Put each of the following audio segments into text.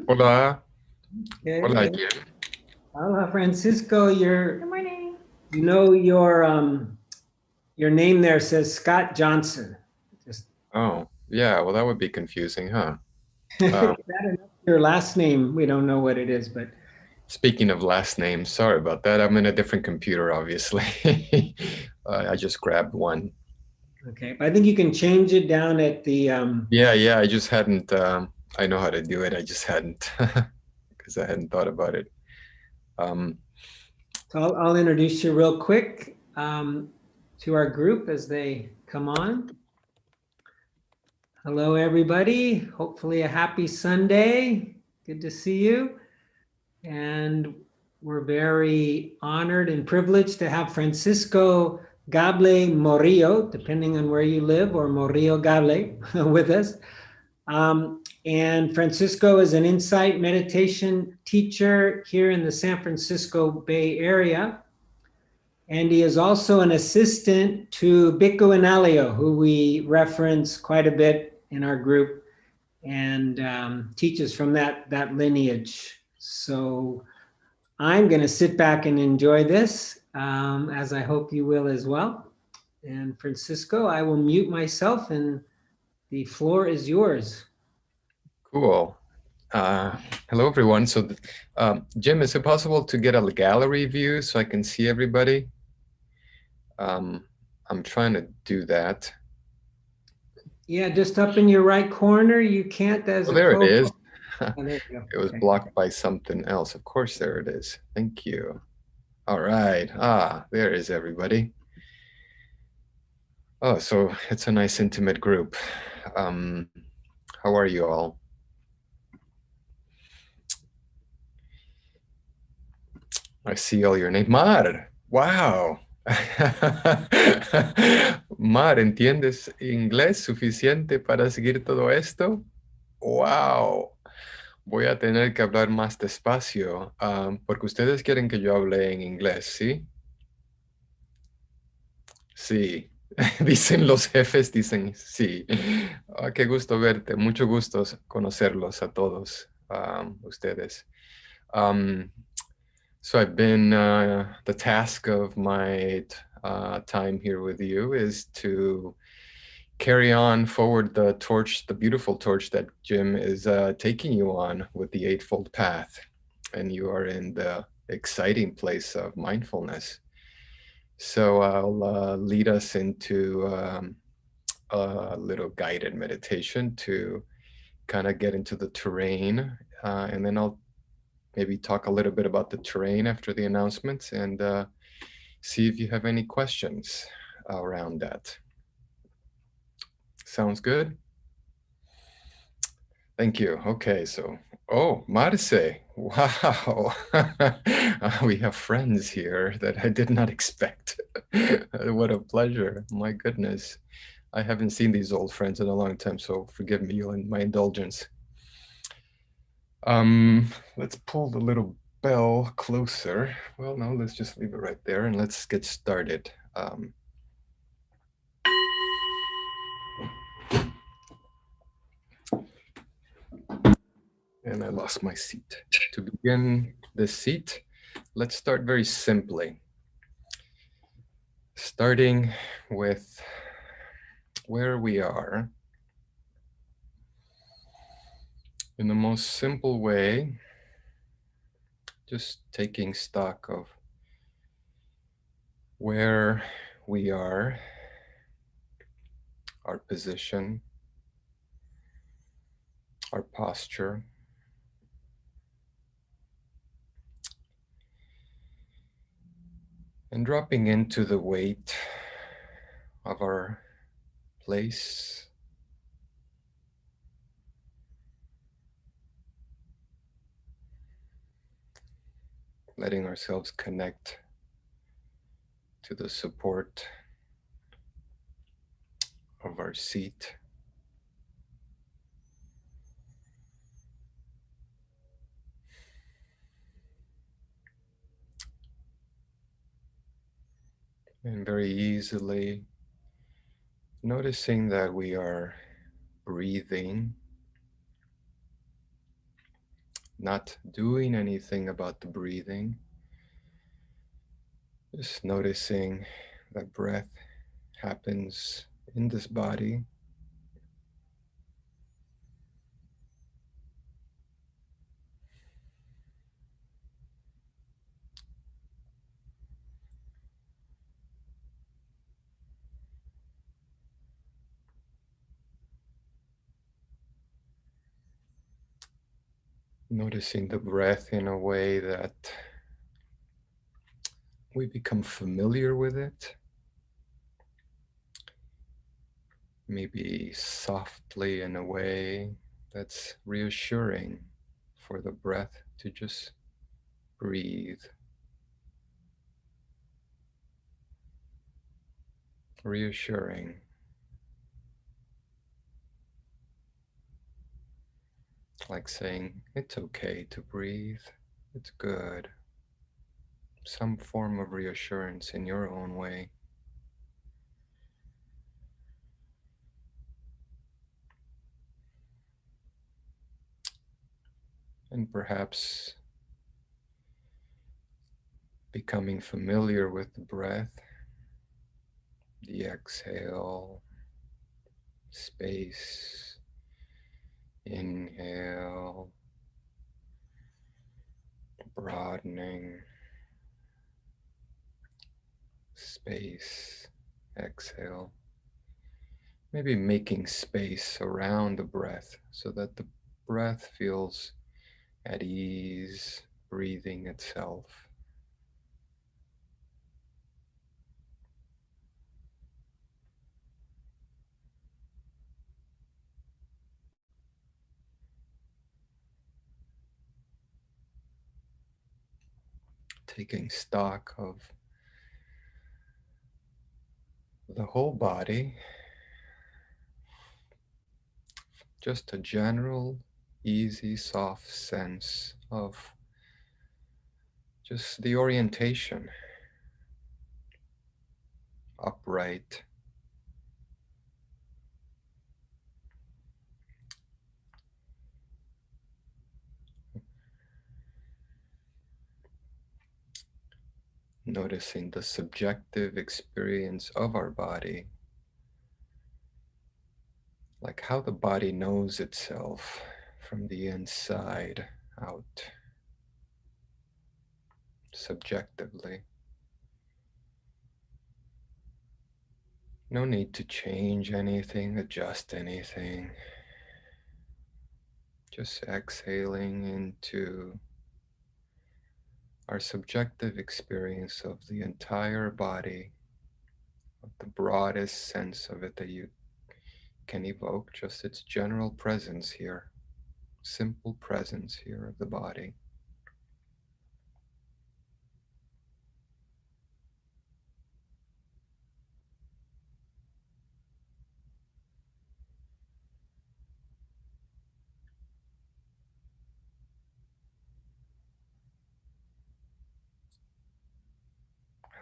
Hola, Okay, hola, good. Jim. Hola, Francisco. Good morning. You know your name there says Scott Johnson. Just Oh, yeah, well, that would be confusing, huh? is Um, that enough? Your last name, we don't know what it is, but Speaking of last names, sorry about that. I'm in a different computer, obviously. I just grabbed one. okay. But I think you can change it down at the Yeah, I just hadn't, I know how to do it. I just hadn't, because I hadn't thought about it. Um, so I'll introduce you real quick to our group as they come on. Hello, everybody. Hopefully a happy Sunday. Good to see you. And we're very honored and privileged to have Francisco Gable Morillo, depending on where you live, or Morillo Gable, with us. And Francisco is an insight meditation teacher here in the San Francisco Bay Area. And he is also an assistant to Biko Inalio, who we reference quite a bit in our group and teaches from that lineage. So I'm going to sit back and enjoy this, as I hope you will as well. And Francisco, I will mute myself and the floor is yours. cool. Uh, Hello, everyone. So, Jim, is it possible to get a gallery view so I can see everybody? Um, I'm trying to do that. Yeah, just up in your right corner. You can't as Oh, a there it co. is. Oh, there you go. It was Okay. blocked by something else. Of course, there it is. Thank you. All right. Ah, there is everybody. Oh, so it's a nice intimate group. Um, how are you all? I see all your names. Mar. Wow. Mar, ¿entiendes inglés suficiente para seguir todo esto? Wow. Voy a tener que hablar más despacio, porque ustedes quieren que yo hable en inglés, ¿sí? Sí. Dicen los jefes, dicen sí. Ah, qué gusto verte, mucho gusto conocerlos a todos ustedes. Um, so I've been, the task of my time here with you is to carry on forward the torch, the beautiful torch that Jim is taking you on with the Eightfold Path. And you are in the exciting place of mindfulness. So I'll lead us into a little guided meditation to kind of get into the terrain. And then I'll maybe talk a little bit about the terrain after the announcements and see if you have any questions around that. Sounds good? Thank you. Okay, so, oh, Marce, wow. We have friends here that I did not expect. What a pleasure. My goodness. I haven't seen these old friends in a long time, so forgive me and my indulgence. Let's pull the little bell closer. Well, no, let's just leave it right there and let's get started. And I lost my seat. To begin this seat, let's start very simply. Starting with where we are in the most simple way, just taking stock of where we are, our position, our posture, and dropping into the weight of our place, letting ourselves connect to the support of our seat. And very easily noticing that we are breathing not doing anything about the breathing, just noticing that breath happens in this body. Noticing the breath in a way that we become familiar with it, maybe softly in a way that's reassuring for the breath to just breathe, reassuring, like saying, it's okay to breathe, it's good. Some form of reassurance in your own way. And perhaps becoming familiar with the breath, the exhale, space, inhale, broadening, space, exhale. Maybe making space around the breath so that the breath feels at ease, breathing itself. Taking stock of the whole body, just a general, easy, soft sense of just the orientation, upright, noticing the subjective experience of our body, like how the body knows itself from the inside out, subjectively. No need to change anything, adjust anything. Just exhaling into our subjective experience of the entire body, of the broadest sense of it that you can evoke, just its general presence here, simple presence here of the body.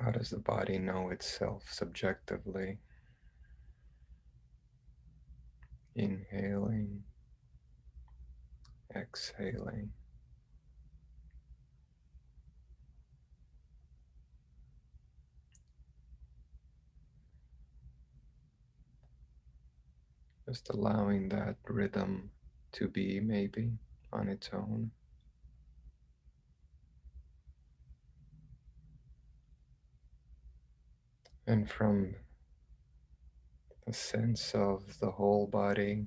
How does the body know itself subjectively? Inhaling, exhaling. Just allowing that rhythm to be maybe on its own. And from a sense of the whole body,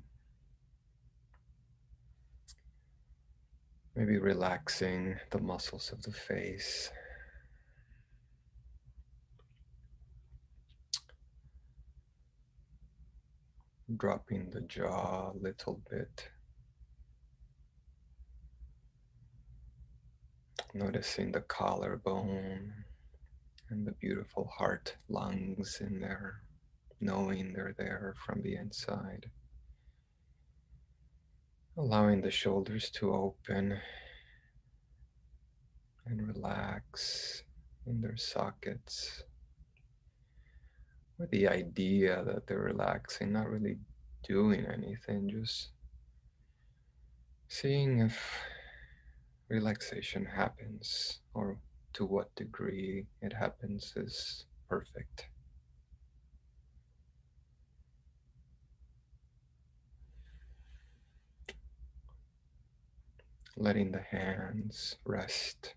maybe relaxing the muscles of the face, dropping the jaw a little bit, noticing the collarbone and the beautiful heart lungs in there, knowing they're there from the inside. Allowing the shoulders to open and relax in their sockets, with the idea that they're relaxing, not really doing anything, just seeing if relaxation happens, or to what degree it happens, is perfect. Letting the hands rest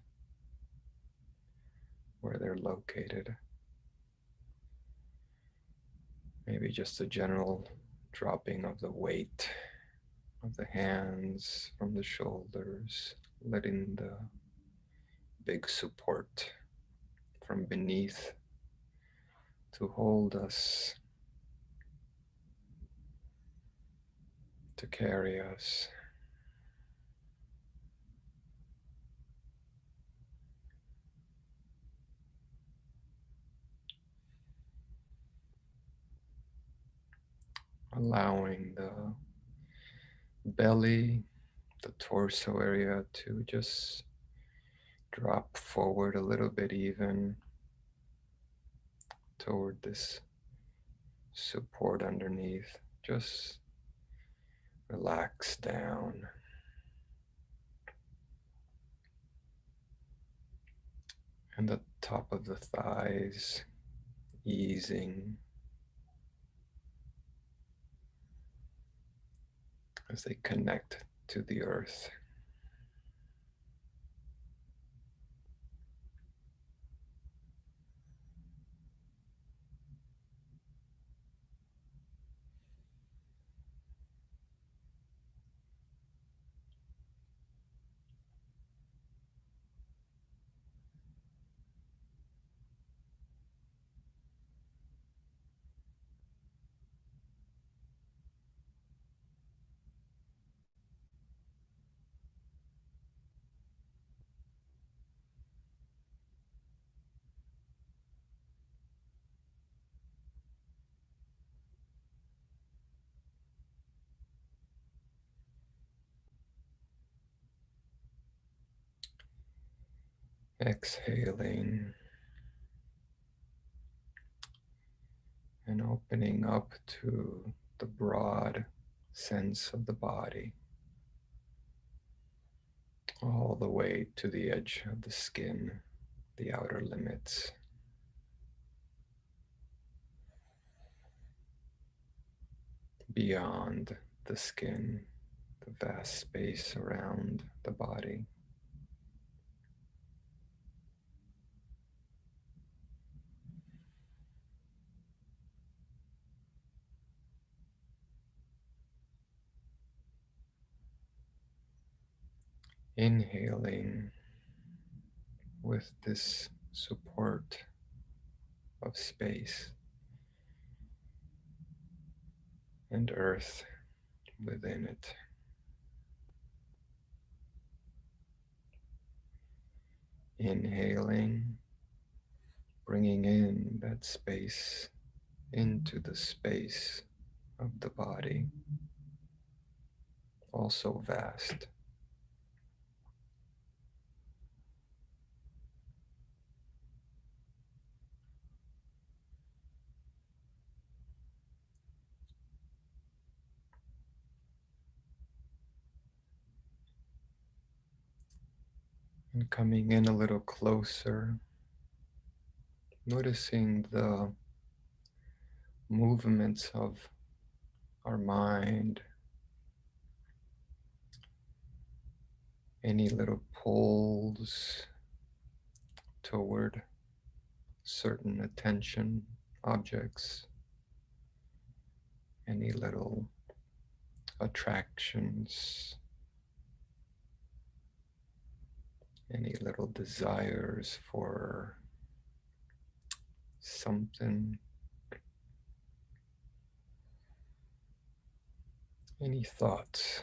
where they're located. Maybe just a general dropping of the weight of the hands from the shoulders, letting the big support from beneath to hold us, to carry us. Allowing the belly, the torso area to just drop forward a little bit, even toward this support underneath. Just relax down. And the top of the thighs easing as they connect to the earth. Exhaling and opening up to the broad sense of the body, all the way to the edge of the skin, the outer limits. Beyond the skin, the vast space around the body. Inhaling with this support of space and earth within it. Inhaling, bringing in that space into the space of the body, also vast. And coming in a little closer, noticing the movements of our mind, any little pulls toward certain attention objects, any little attractions, any little desires for something, any thoughts.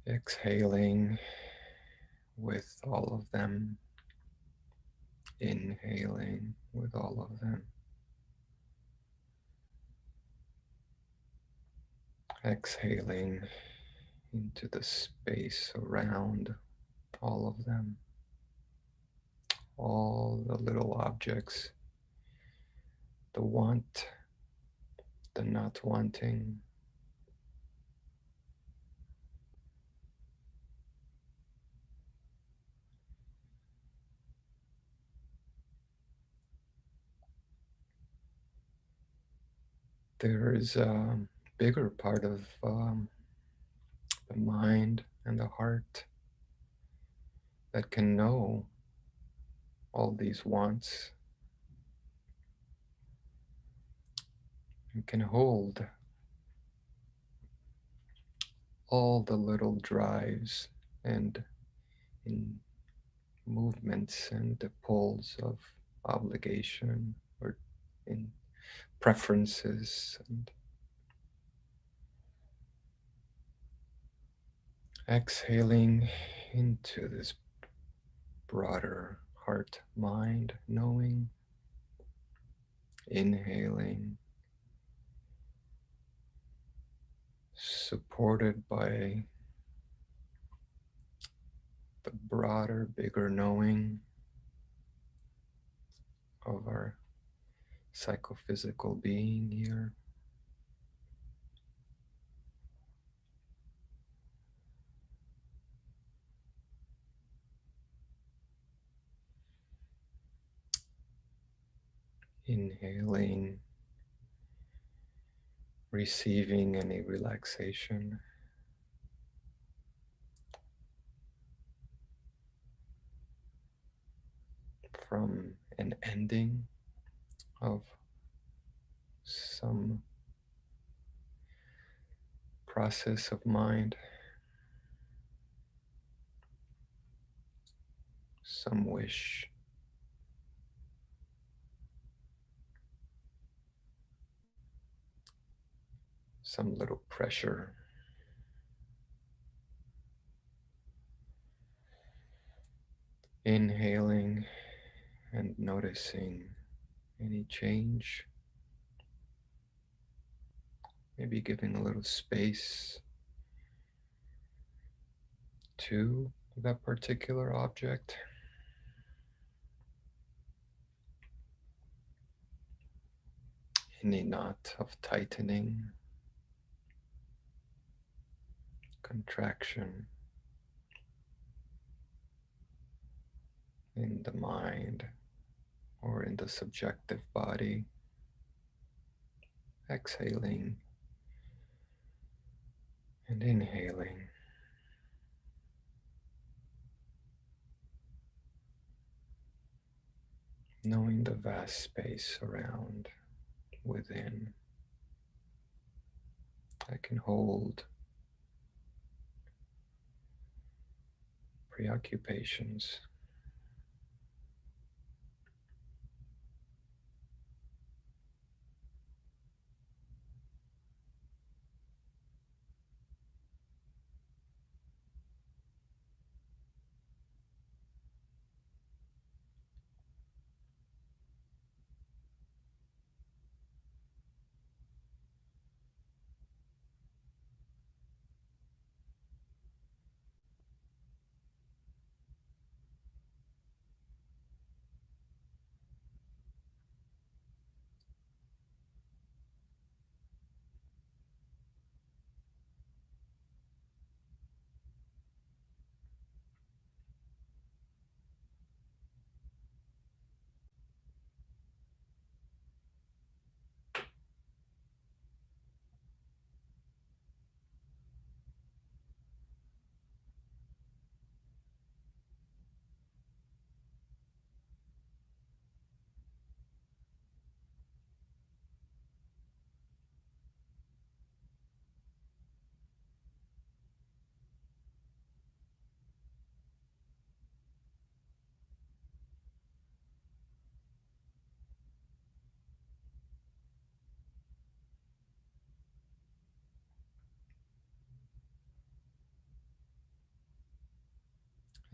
Exhaling with all of them, inhaling with all of them, exhaling into the space around all of them, all the little objects, the want, the not wanting, there is a bigger part of the mind and the heart that can know all these wants and can hold all the little drives and in movements and the pulls of obligation or in preferences, and exhaling into this broader heart mind knowing, inhaling, supported by the broader, bigger knowing of our psychophysical being here. Inhaling, receiving any relaxation from an ending of some process of mind, some wish, some little pressure. Inhaling and noticing any change, maybe giving a little space to that particular object. Any knot of tightening, contraction in the mind or in the subjective body. Exhaling and inhaling, knowing the vast space around, within. I can hold preoccupations,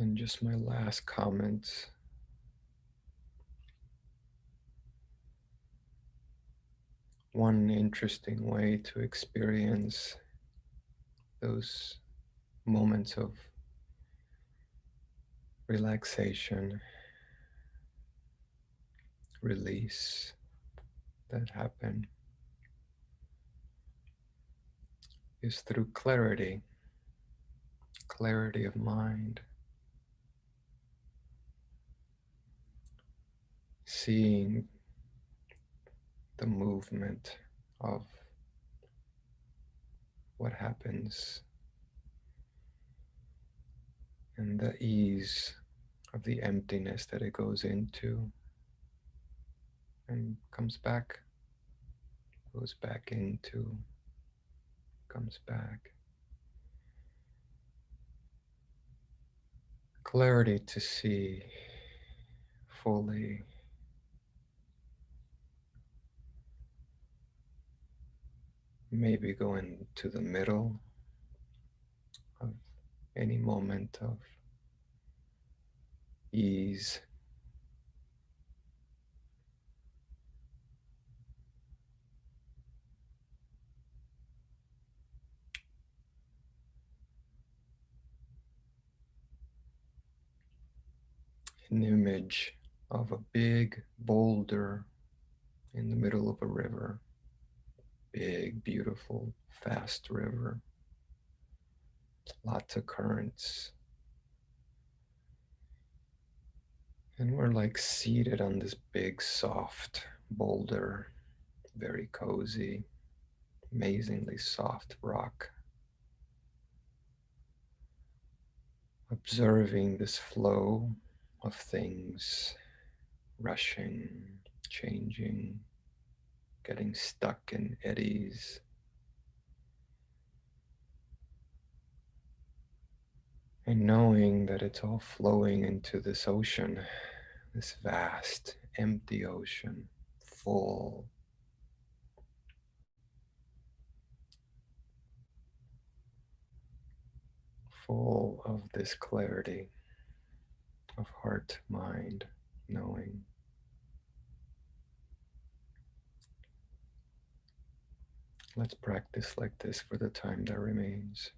and just my last comment. One interesting way to experience those moments of relaxation, release that happen is through clarity, clarity of mind, seeing the movement of what happens and the ease of the emptiness that it goes into and comes back, goes back into, comes back. Clarity to see fully, maybe go into the middle of any moment of ease. An image of a big boulder in the middle of a river, big, beautiful, fast river, lots of currents. And we're like seated on this big, soft boulder, very cozy, amazingly soft rock, observing this flow of things rushing, changing, getting stuck in eddies. And knowing that it's all flowing into this ocean, this vast, empty ocean, full, full of this clarity of heart, mind, knowing. Let's practice like this for the time that remains.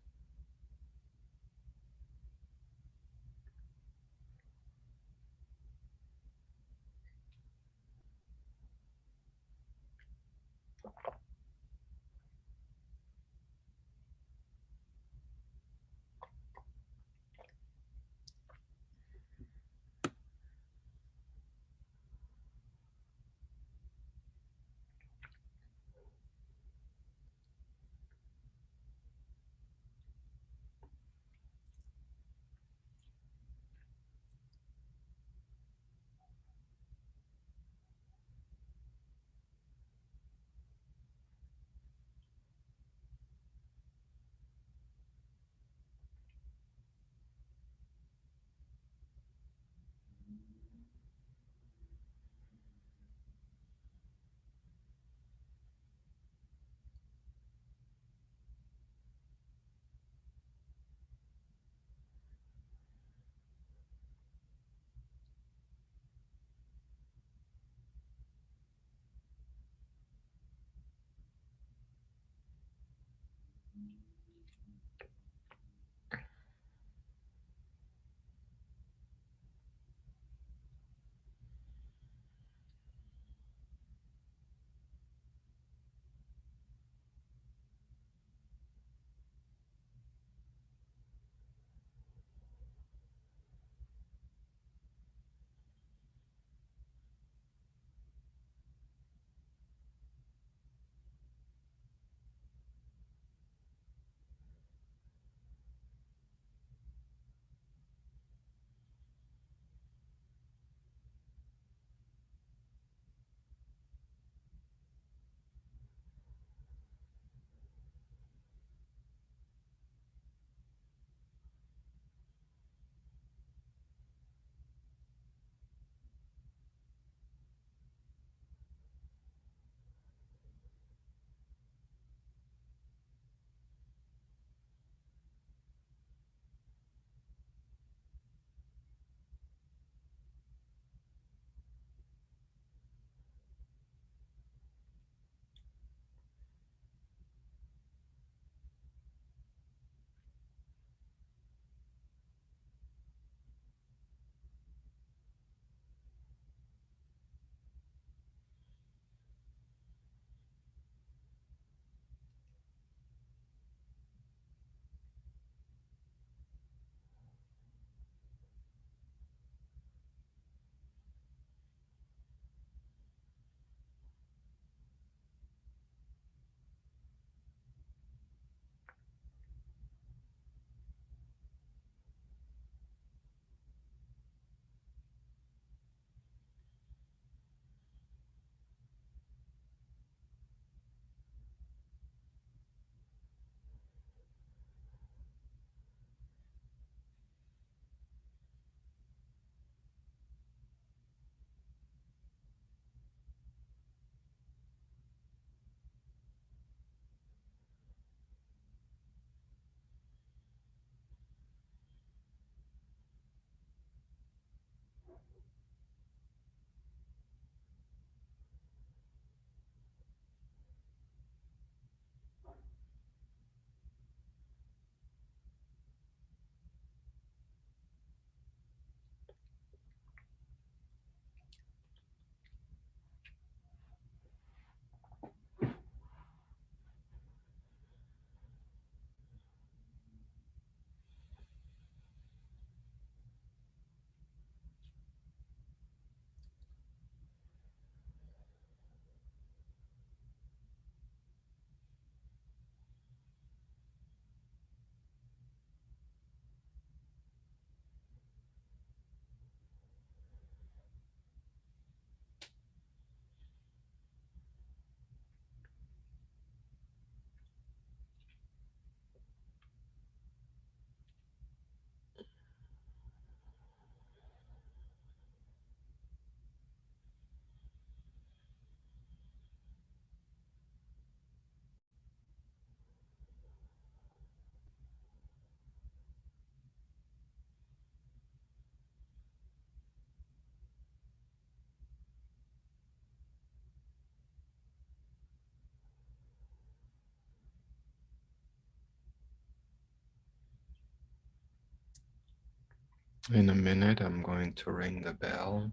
In a minute, I'm going to ring the bell,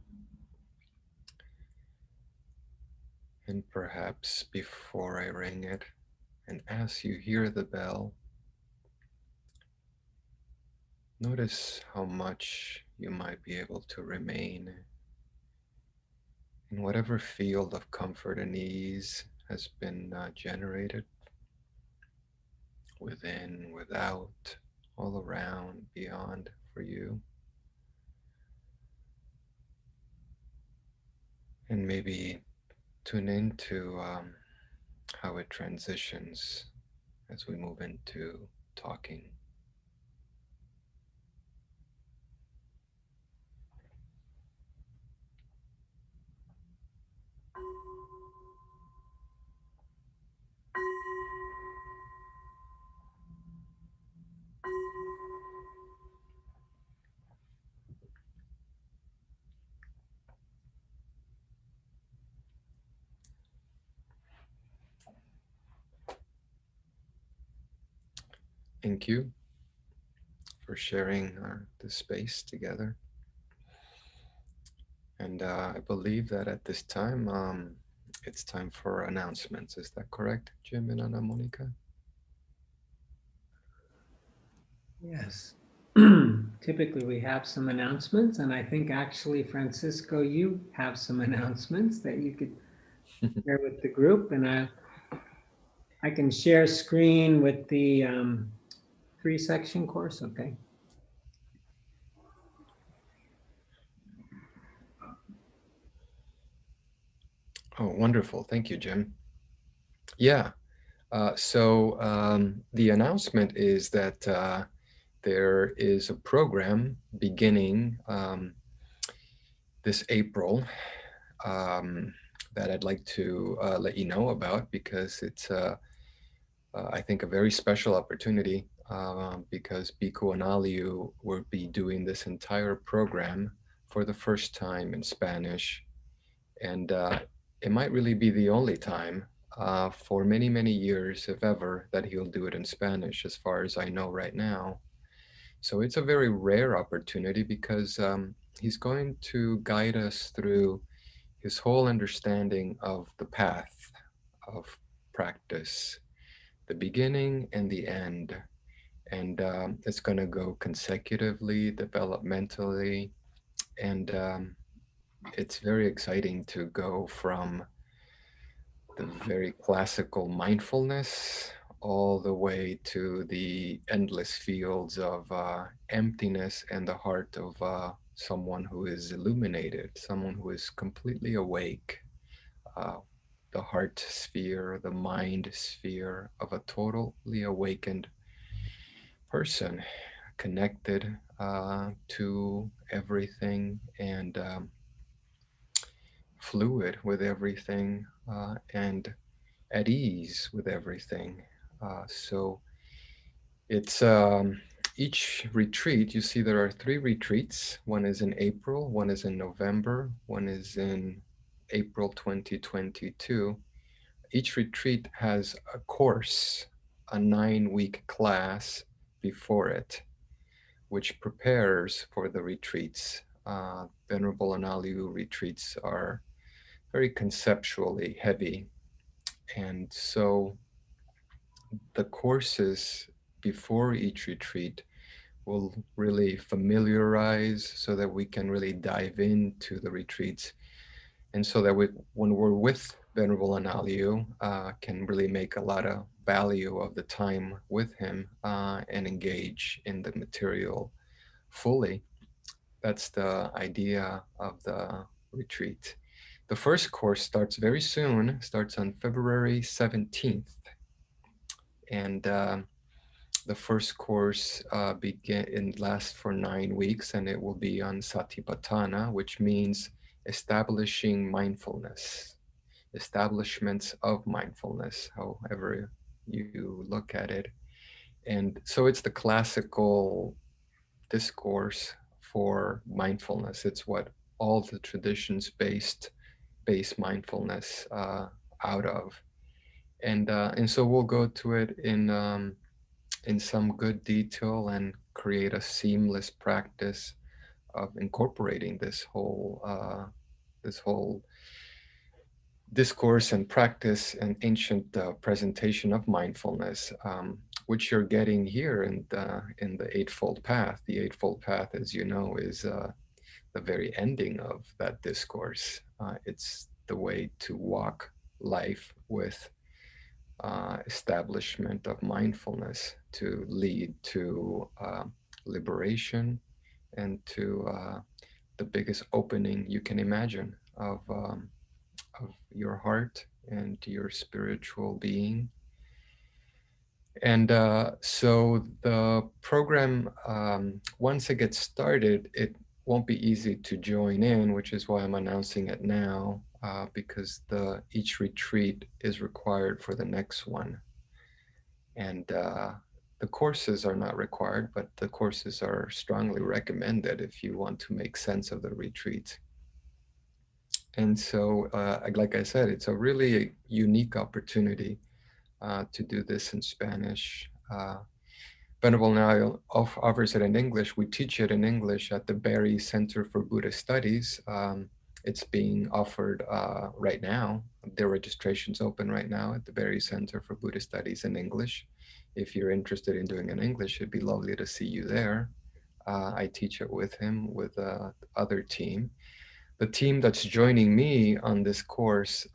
and perhaps before I ring it, and as you hear the bell, notice how much you might be able to remain in whatever field of comfort and ease has been generated within, without, all around, beyond for you. And maybe tune into how it transitions as we move into talking. Thank you for sharing this space together. And I believe that at this time, it's time for announcements. Is that correct, Jim and Ana Monica? Yes. Typically, we have some announcements, and I think actually, Francisco, you have some announcements that you could share with the group, and I can share screen with the 3-section course. Okay. Oh, wonderful. Thank you, Jim. Yeah. So the announcement is that there is a program beginning this April um, that I'd like to let you know about because it's, I think, a very special opportunity because Biko and Aliu will be doing this entire program for the first time in Spanish. And it might really be the only time for many, many years, if ever, that he'll do it in Spanish, as far as I know right now. So it's a very rare opportunity because he's going to guide us through his whole understanding of the path of practice, the beginning and the end. And it's going to go consecutively, developmentally, and it's very exciting to go from the very classical mindfulness all the way to the endless fields of emptiness and the heart of someone who is illuminated, someone who is completely awake, uh, the heart sphere, the mind sphere of a totally awakened person, connected to everything and fluid with everything and at ease with everything. So it's each retreat, you see, there are 3 retreats. One is in April, one is in November, one is in April 2022. Each retreat has a course, a 9-week class before it, which prepares for the retreats. Venerable Analiu retreats are very conceptually heavy. And so the courses before each retreat will really familiarize so that we can really dive into the retreats. And so that when we're with Venerable Analiu, can really make a lot of value of the time with him and engage in the material fully. That's the idea of the retreat. The first course starts very soon, starts on February 17th. And the first course begin and lasts for 9 weeks, and it will be on Satipatthana, which means establishing mindfulness, establishments of mindfulness, however you look at it. And so it's the classical discourse for mindfulness. It's what all the traditions base mindfulness out of, and so we'll go to it in some good detail and create a seamless practice of incorporating this whole discourse and practice and ancient presentation of mindfulness, which you're getting here in the Eightfold Path. The Eightfold Path, as you know, is the very ending of that discourse. It's the way to walk life with establishment of mindfulness to lead to liberation and to the biggest opening you can imagine of your heart and your spiritual being. And so the program, once it gets started, it won't be easy to join in, which is why I'm announcing it now, because each retreat is required for the next one. And the courses are not required, but the courses are strongly recommended if you want to make sense of the retreat. And so, like I said, it's a really unique opportunity to do this in Spanish. Venerable Nile offers it in English. We teach it in English at the Barry Center for Buddhist Studies. It's being offered right now. The registration's open right now at the Barry Center for Buddhist Studies in English. If you're interested in doing it in English, it'd be lovely to see you there. I teach it with him, with the other team. The team that's joining me on this course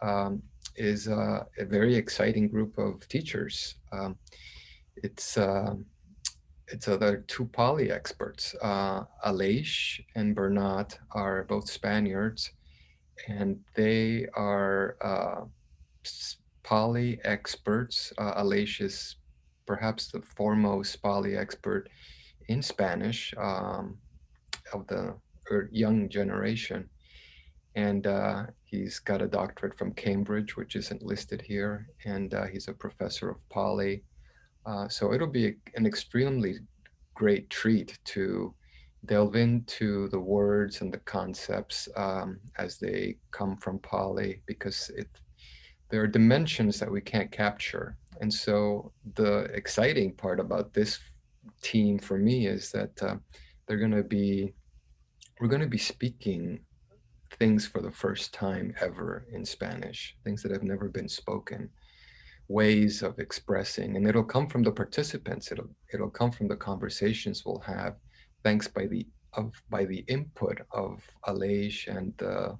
is a very exciting group of teachers. It's other two Pali experts. Aleix and Bernat are both Spaniards, and they are Pali experts. Aleix is perhaps the foremost Pali expert in Spanish of the young generation. And he's got a doctorate from Cambridge, which isn't listed here, and he's a professor of Pali. So it'll be an extremely great treat to delve into the words and the concepts as they come from Pali, because there are dimensions that we can't capture. And so the exciting part about this team for me is that we're going to be speaking things for the first time ever in Spanish, things that have never been spoken, ways of expressing, and it'll come from the participants. It'll come from the conversations we'll have, thanks by the input of Aleix and the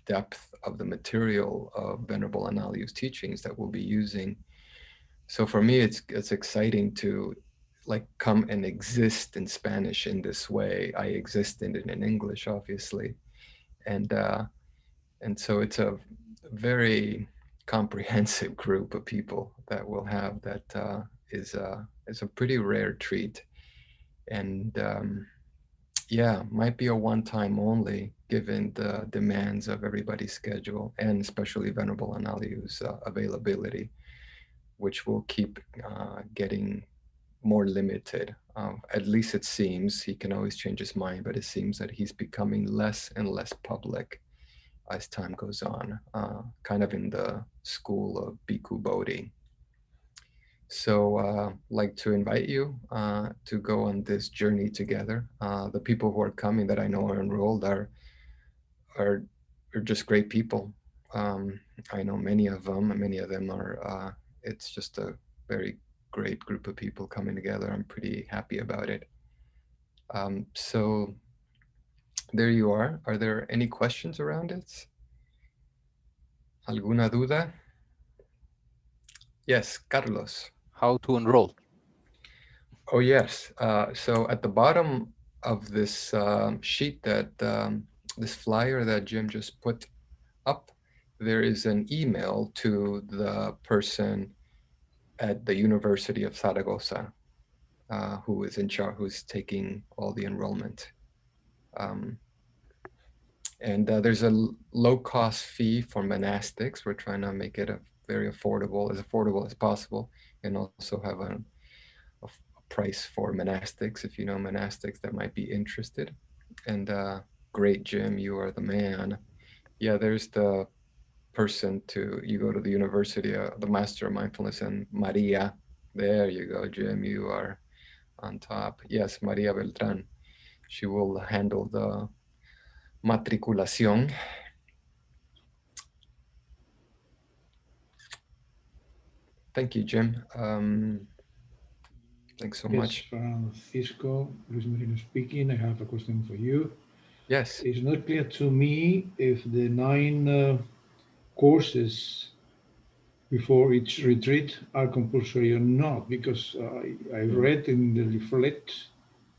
depth of the material of Venerable Analiu's teachings that we'll be using. So for me, it's exciting to like come and exist in Spanish in this way. I exist in it in English, obviously, and so it's a very comprehensive group of people that we'll have that is a pretty rare treat, and yeah, might be a one-time only given the demands of everybody's schedule, and especially Venerable Analiu's availability, which will keep getting more limited. At least it seems. He can always change his mind, but it seems that he's becoming less and less public as time goes on, kind of in the school of Bhikkhu Bodhi. So like to invite you to go on this journey together. The people who are coming that I know are enrolled are just great people. I know many of them, and many of them are, it's just a very great group of people coming together. I'm pretty happy about it. So there you are. Are there any questions around it? ¿Alguna duda? Yes, Carlos. How to enroll? Oh, yes. So at the bottom of this sheet this flyer that Jim just put up, there is an email to the person at the University of Zaragoza who is in charge, who's taking all the enrollment. And there's a low-cost fee for monastics. We're trying to make it very affordable as possible, and also have a price for monastics, if you know monastics that might be interested. And great, Jim, you are the man. Yeah, there's the person you go to the university, the Master of Mindfulness, and Maria. There you go, Jim, you are on top. Yes, Maria Beltran. She will handle the matriculación. Thank you, Jim. Thanks so Yes, much. Francisco, Luis Merino speaking. I have a question for you. Yes. It's not clear to me if the nine courses before each retreat are compulsory or not, because I Mm. read in the leaflet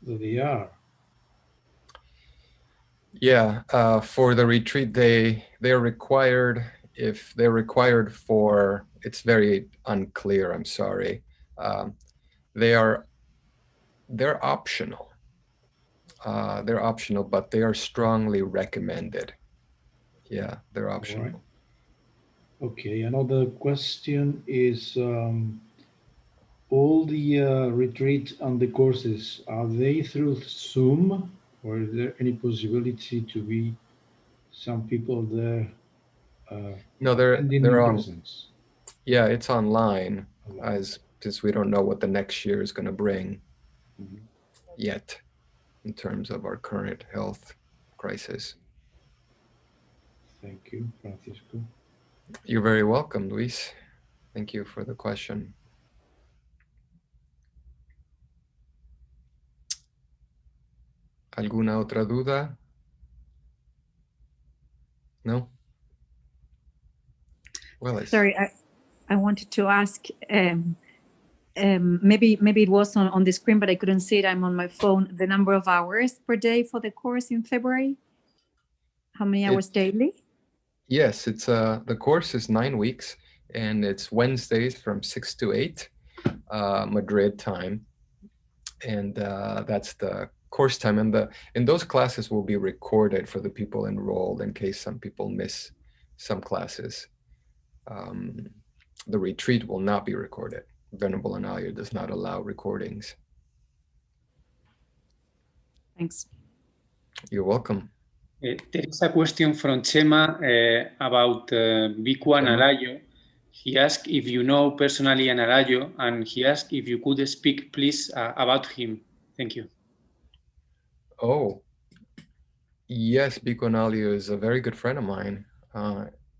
that they are. Yeah, for the retreat, they're required. If they're required for, it's very unclear. I'm sorry. Um, they are they're optional. They're optional, but they are strongly recommended. Yeah, they're All right. optional. Okay. Another question is all the retreat and the courses, are they through Zoom, or is there any possibility to be some people there uh, No, attending they're in on. presence? Yeah, it's online, Online. as because we don't know what the next year is going to bring Mhm. yet in terms of our current health crisis. Thank you, Francisco. You're very welcome, Luis. Thank you for the question. ¿Alguna otra duda? No? Well, Sorry, I wanted to ask. Maybe it was on the screen, but I couldn't see it. I'm on my phone. The number of hours per day for the course in February? How many it hours daily? yes, it's the course is 9 weeks, and it's Wednesdays from 6 to 8, Madrid time, and that's the course time. And those classes will be recorded for the people enrolled in case some people miss some classes. Um, the retreat will not be recorded. Venerable Anaya does not allow recordings. Thanks. You're welcome. There is a question from Chema about Bhikkhu Chema? Analayo. He asked if you know personally Analayo, and he asked if you could speak, please, about him. Thank you. Oh, yes, Biconalio is a very good friend of mine.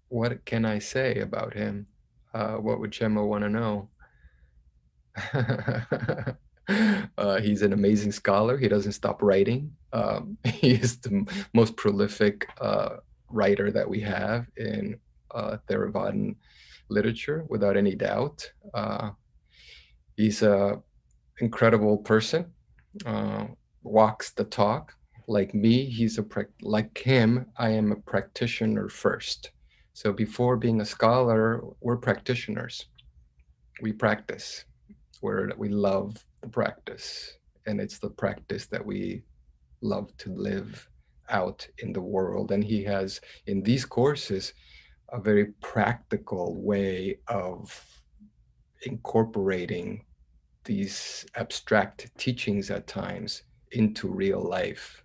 What can I say about him? What would Chema want to know? He's an amazing scholar. He doesn't stop writing. He is the most prolific writer that we have in Theravadan literature, without any doubt. He's an incredible person, uh, walks the talk. Like me, like him, I am a practitioner first. So before being a scholar, we're practitioners. We practice. We love the practice, and it's the practice that we love to live out in the world. And he has, in these courses, a very practical way of incorporating these abstract teachings at times into real life.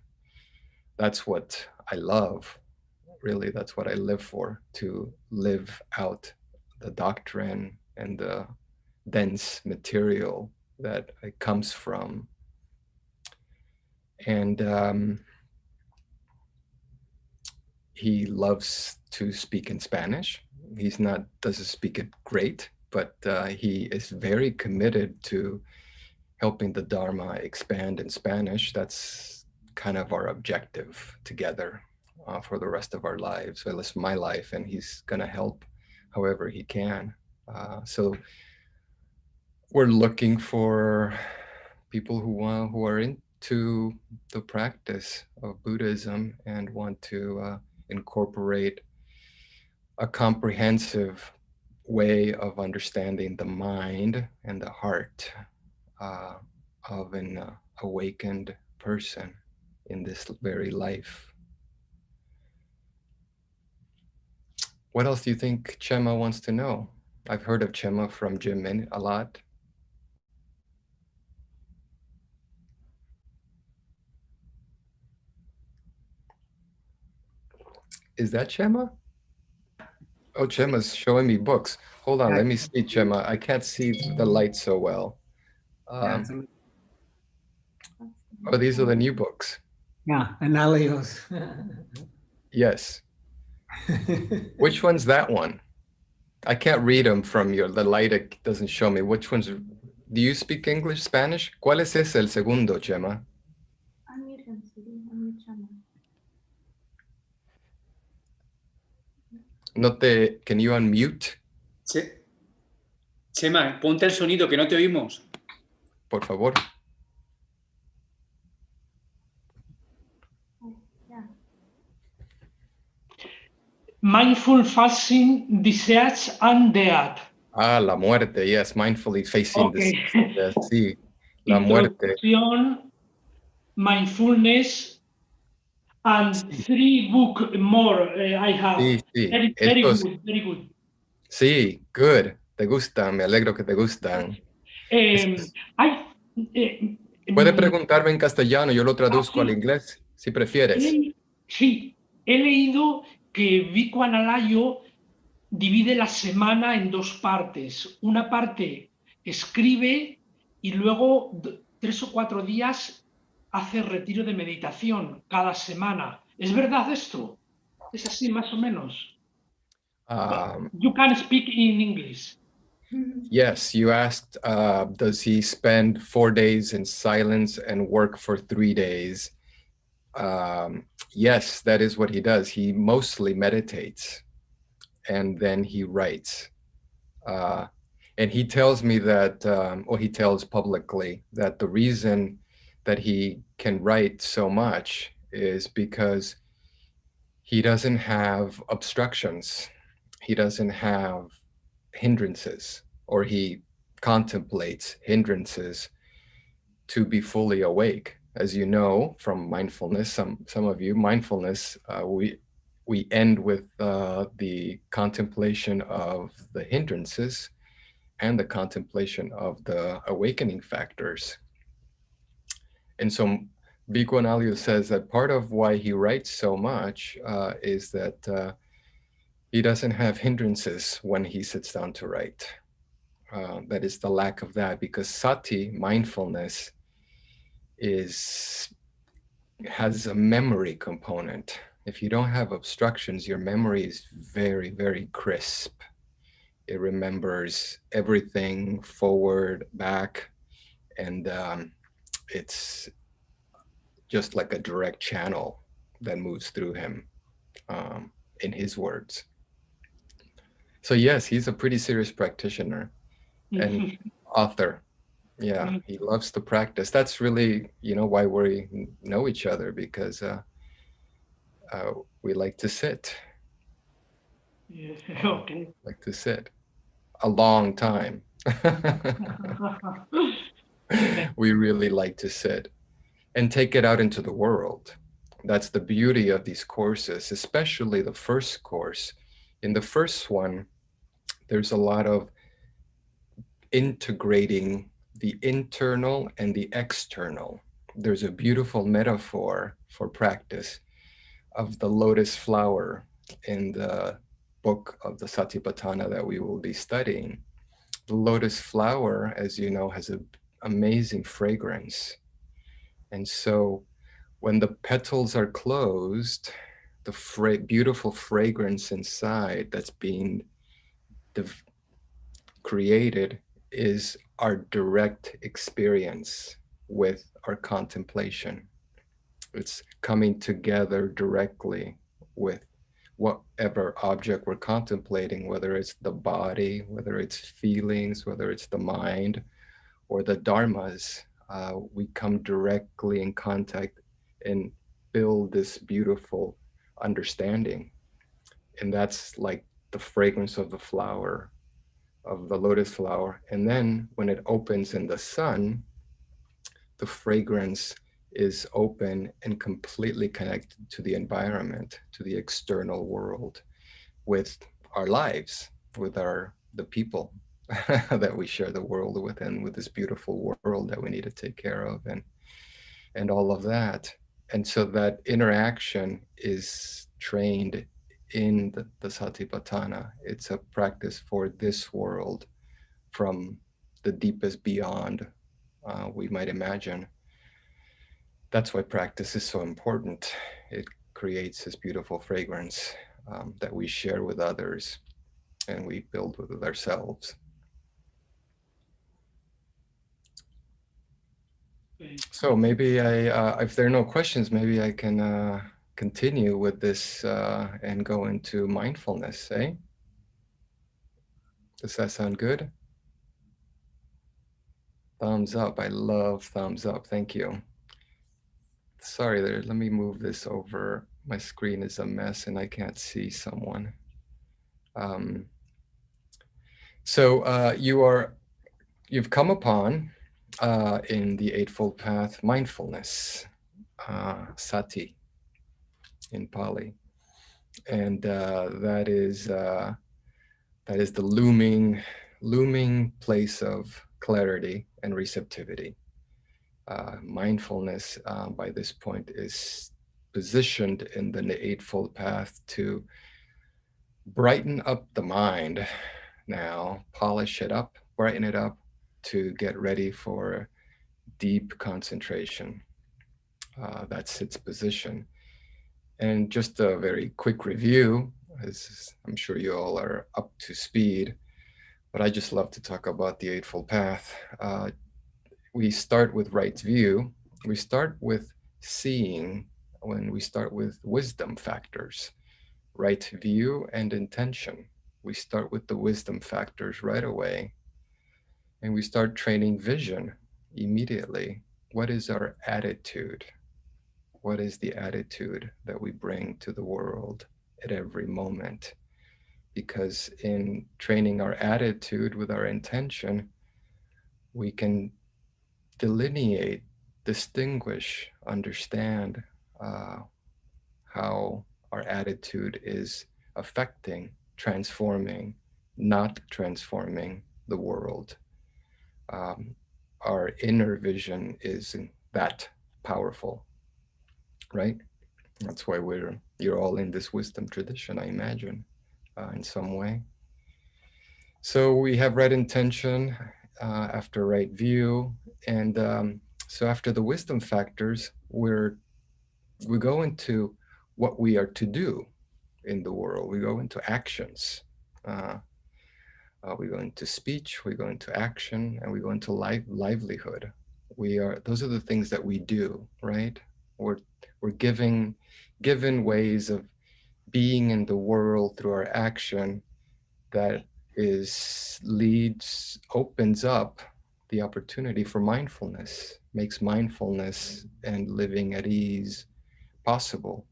That's what I love. Really, that's what I live for, to live out the doctrine and the dense material that it comes from. And he loves to speak in Spanish. He's not doesn't speak it great, but he is very committed to helping the Dharma expand in Spanish. That's kind of our objective together for the rest of our lives, at least my life, and he's going to help however he can. So we're looking for people who are into the practice of Buddhism and want to incorporate a comprehensive way of understanding the mind and the heart uh, of an awakened person in this very life. What else do you think Chema wants to know? I've heard of Chema from Jimin a lot. Is that Chema? Oh, Chema's showing me books. Hold on, Yeah, let me see, Chema. I can't see the light so well. yeah, Oh, these are the new books. Yeah, Analios. Yes. Which one's that one? I can't read them from the light. It doesn't show me. Which one's? Do you speak English, Spanish? ¿Cuál es ese, el segundo, Chema? Can you unmute, Chema, ponte el sonido que no te oímos. por favor? Mindful fasting, disease and death. Ah, la muerte. Yes, mindfully facing Okay. this. Sí, la muerte. Introduction, mindfulness, and 3 book more I have. Sí, sí. Very good, very good. Sí, good. Te gustan. Me alegro que te gustan. Puede preguntarme en castellano, yo lo traduzco al inglés, si prefieres. Sí, he leído que Vico Analayo divide la semana en 2 partes. Una parte escribe y luego 3 o 4 días hace retiro de meditación cada semana. ¿Es verdad esto? ¿Es así más o menos? You can speak in English. Yes, you asked, does he spend 4 days in silence and work for 3 days? Yes, that is what he does. He mostly meditates and then he writes. And he tells me that, or he tells publicly that the reason that he can write so much is because he doesn't have obstructions. He doesn't have hindrances, or he contemplates hindrances to be fully awake. As you know from mindfulness, some of you, mindfulness, we end with the contemplation of the hindrances and the contemplation of the awakening factors. And so Bhikkhu Analayo says that part of why he writes so much is that he doesn't have hindrances when he sits down to write. That is the lack of that, because sati, mindfulness, has a memory component. If you don't have obstructions, your memory is very, very crisp. It remembers everything forward, back, and it's just like a direct channel that moves through him, in his words. So yes, he's a pretty serious practitioner and author. Yeah, he loves to practice. That's really, why we know each other, because we like to sit. Okay. Like to sit a long time. We really like to sit and take it out into the world. That's the beauty of these courses, especially the first course. In the first one, there's a lot of integrating the internal and the external. There's a beautiful metaphor for practice of the lotus flower in the book of the Satipatthana that we will be studying. The lotus flower, as you know, has an amazing fragrance. And so when the petals are closed, the beautiful fragrance inside that's being created is our direct experience with our contemplation. It's coming together directly with whatever object we're contemplating, whether it's the body, whether it's feelings, whether it's the mind, or the dharmas. We come directly in contact and build this beautiful understanding. And that's like the fragrance of the flower, of the lotus flower. And then when it opens in the sun, the fragrance is open and completely connected to the environment, to the external world, with our lives, with the people that we share the world with, and with this beautiful world that we need to take care of, and all of that. And so that interaction is trained in the Satipatthana. It's a practice for this world, from the deepest beyond we might imagine. that's why practice is so important. It creates this beautiful fragrance that we share with others and we build with ourselves. So maybe if there are no questions, maybe I can continue with this and go into mindfulness, eh? Does that sound good? Thumbs up. I love thumbs up. Thank you. Sorry there, let me move this over. My screen is a mess and I can't see someone. So you've come upon in the Eightfold Path mindfulness, sati in Pali, and that is the looming place of clarity and receptivity. Mindfulness by this point is positioned in the Eightfold Path to brighten up the mind now, polish it up, brighten it up to get ready for deep concentration. That's its position. And just a very quick review, as I'm sure you all are up to speed, but I just love to talk about the Eightfold Path. We start with right view. We start with seeing when we start with wisdom factors, right view and intention. We start with the wisdom factors right away, and we start training vision immediately. What is our attitude? What is the attitude that we bring to the world at every moment? Because in training our attitude with our intention, we can delineate, distinguish, understand how our attitude is affecting, transforming, not transforming the world. Our inner vision is that powerful, right? That's why you're all in this wisdom tradition, I imagine, in some way. So we have right intention after right view, and so after the wisdom factors, we go into what we are to do in the world. We go into actions. We go into speech. We go into action, and we go into livelihood. Those are the things that we do, right? We're given ways of being in the world through our action that opens up the opportunity for mindfulness, makes mindfulness and living at ease possible,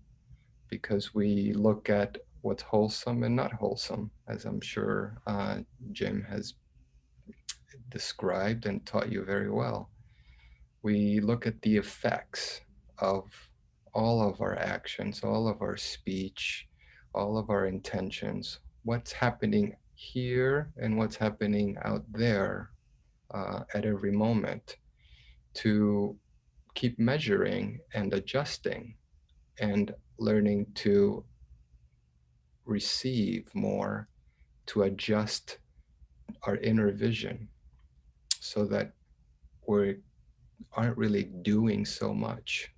because we look at what's wholesome and not wholesome, as I'm sure Jim has described and taught you very well. We look at the effects of all of our actions, all of our speech, all of our intentions, what's happening here and what's happening out there at every moment, to keep measuring and adjusting and learning to receive more, to adjust our inner vision so that we aren't really doing so much.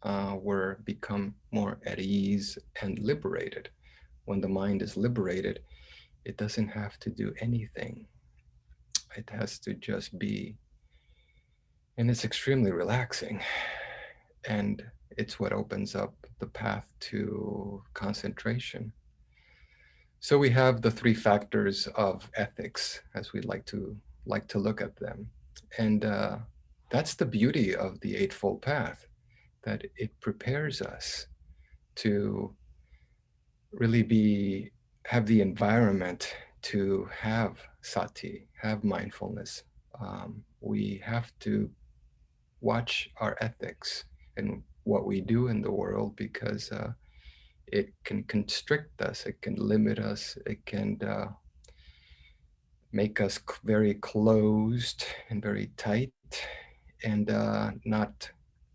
We're become more at ease and liberated. When the mind is liberated, it doesn't have to do anything. It has to just be. And it's extremely relaxing. And it's what opens up the path to concentration. So we have the three factors of ethics, as we like to look at them. And that's the beauty of the Eightfold Path, that it prepares us to really have the environment to have sati, have mindfulness. We have to watch our ethics and what we do in the world, because it can constrict us, it can limit us, it can make us very closed and very tight, and not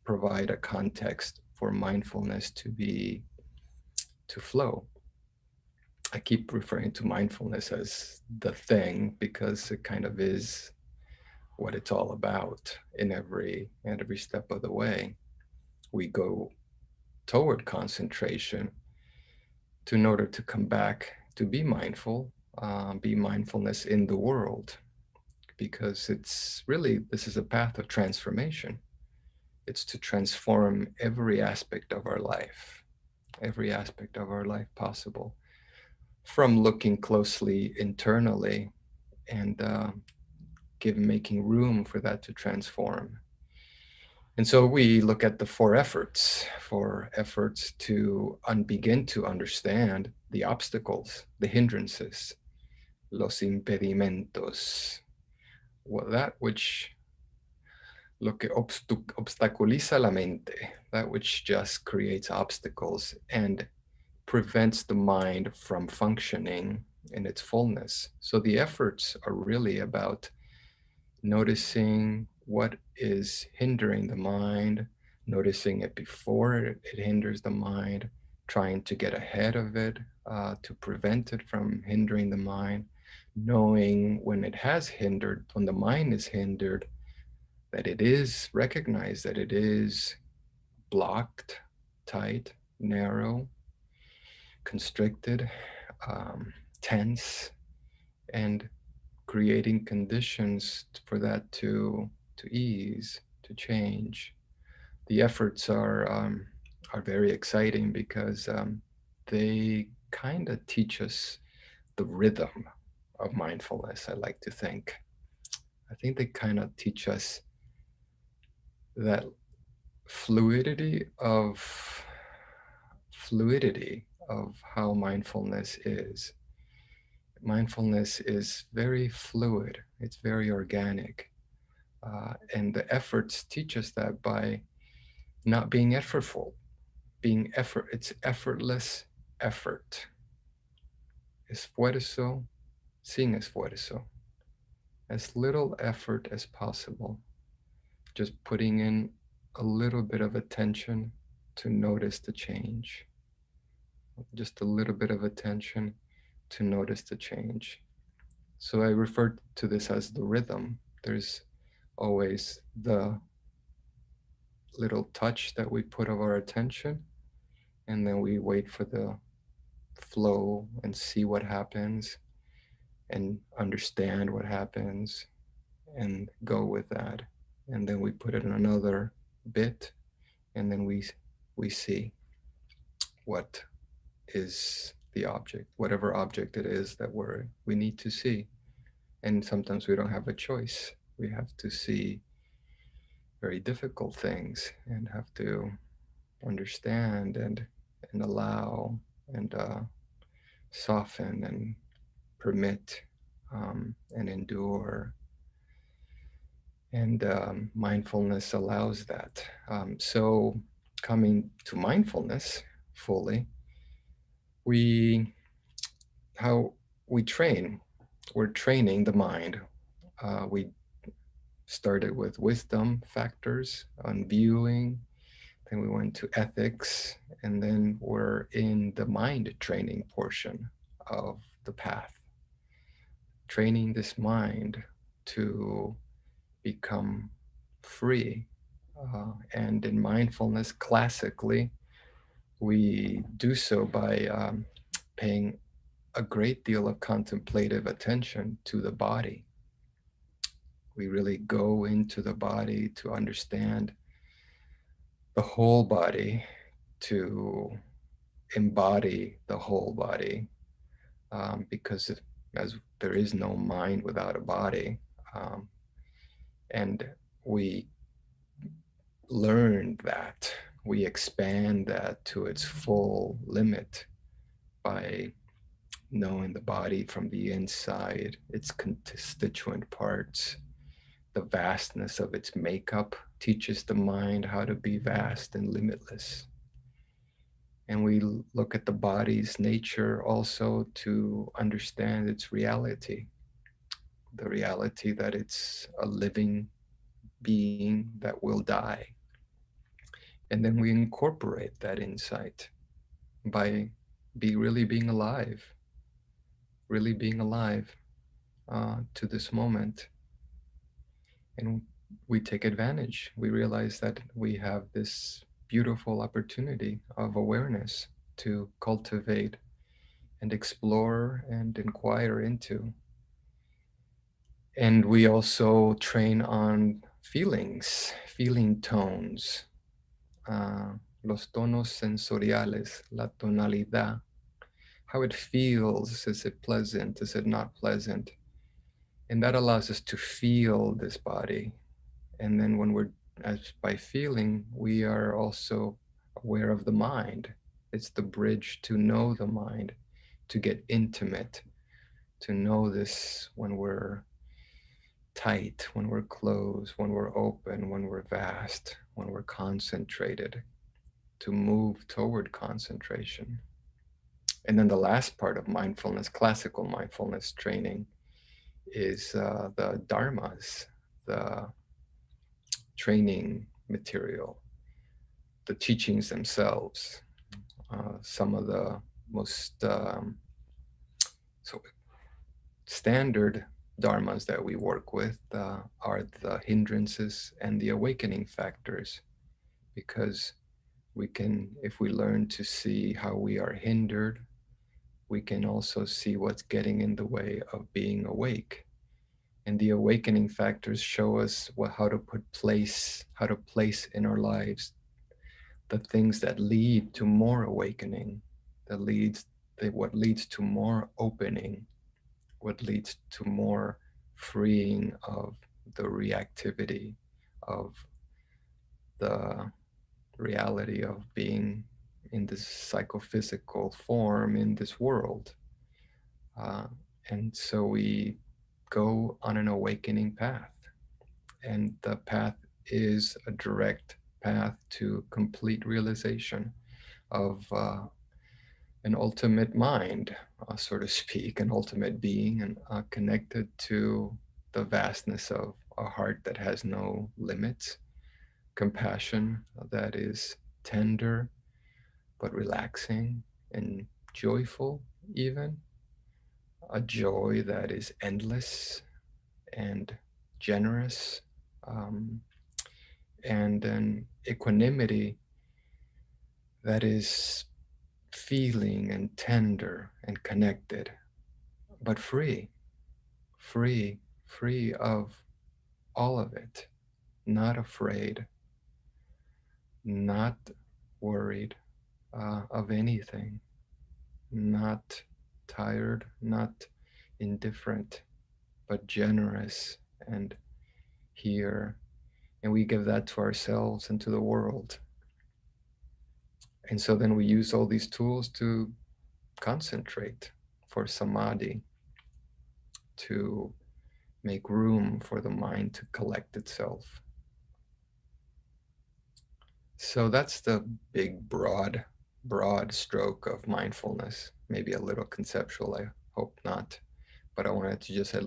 provide a context for mindfulness to flow. I keep referring to mindfulness as the thing, because it kind of is what it's all about in every step of the way. We go toward concentration in order to come back to be mindful, be mindfulness in the world, because it's really, this is a path of transformation. It's to transform every aspect of our life, possible, from looking closely internally and making room for that to transform. And so we look at the four efforts to begin to understand the obstacles, the hindrances, los impedimentos, that which lo que obstaculiza la mente, that which just creates obstacles and prevents the mind from functioning in its fullness. So the efforts are really about noticing what is hindering the mind, noticing it before it hinders the mind, trying to get ahead of it, to prevent it from hindering the mind, knowing when it has hindered, when the mind is hindered, that it is recognized, that it is blocked, tight, narrow, constricted, tense, and creating conditions for that to ease, to change. The efforts are very exciting because they kind of teach us the rhythm of mindfulness. I like to think. I think they kind of teach us that fluidity of how mindfulness is. Mindfulness is very fluid. It's very organic. And the efforts teach us that by not being effortful, it's effortless effort. Esfuerzo sin esfuerzo. As little effort as possible. Just putting in a little bit of attention to notice the change. Just a little bit of attention to notice the change. So I refer to this as the rhythm. There's always the little touch that we put of our attention, and then we wait for the flow and see what happens and understand what happens and go with that. And then we put it in another bit, and then we see what is the object, whatever object it is that we need to see. And sometimes we don't have a choice. We have to see very difficult things and have to understand and allow and soften and permit and endure. And mindfulness allows that. So coming to mindfulness fully, how we train. We're training the mind. We started with wisdom factors on viewing, then we went to ethics, and then we're in the mind training portion of the path. Training this mind to become free. And in mindfulness, classically, we do so by paying a great deal of contemplative attention to the body. We really go into the body to understand the whole body, to embody the whole body, because as there is no mind without a body, and we learn that, we expand that to its full limit by knowing the body from the inside, its constituent parts, the vastness of its makeup teaches the mind how to be vast and limitless. And we look at the body's nature also to understand its reality, the reality that it's a living being that will die. And then we incorporate that insight by really being alive to this moment. and we take advantage. We realize that we have this beautiful opportunity of awareness to cultivate and explore and inquire into. And we also train on feelings, feeling tones, los tonos sensoriales, la tonalidad, how it feels. Is it pleasant? Is it not pleasant? And that allows us to feel this body. And then when we're, as by feeling, we are also aware of the mind. It's the bridge to know the mind, to get intimate, to know this when we're tight, when we're closed, when we're open, when we're vast, when we're concentrated, to move toward concentration. And then the last part of mindfulness, classical mindfulness training, is the dharmas, the training material, the teachings themselves. Some of the most so standard dharmas that we work with are the hindrances and the awakening factors, because we can, if we learn to see how we are hindered, we can also see what's getting in the way of being awake. And the awakening factors show us how to place in our lives the things that lead to more awakening, what leads to more opening, what leads to more freeing of the reactivity of the reality of being in this psychophysical form in this world. And so we go on an awakening path. And the path is a direct path to complete realization of an ultimate mind, so to speak, an ultimate being, and connected to the vastness of a heart that has no limits, compassion that is tender but relaxing and joyful, even a joy that is endless and generous, and an equanimity that is feeling and tender and connected, but free of all of it, not afraid, not worried of anything, not tired, not indifferent, but generous and here. And we give that to ourselves and to the world. And so then we use all these tools to concentrate for samadhi, to make room for the mind to collect itself. So that's the big, broad stroke of mindfulness. Maybe a little conceptual, I hope not. But I wanted to just, at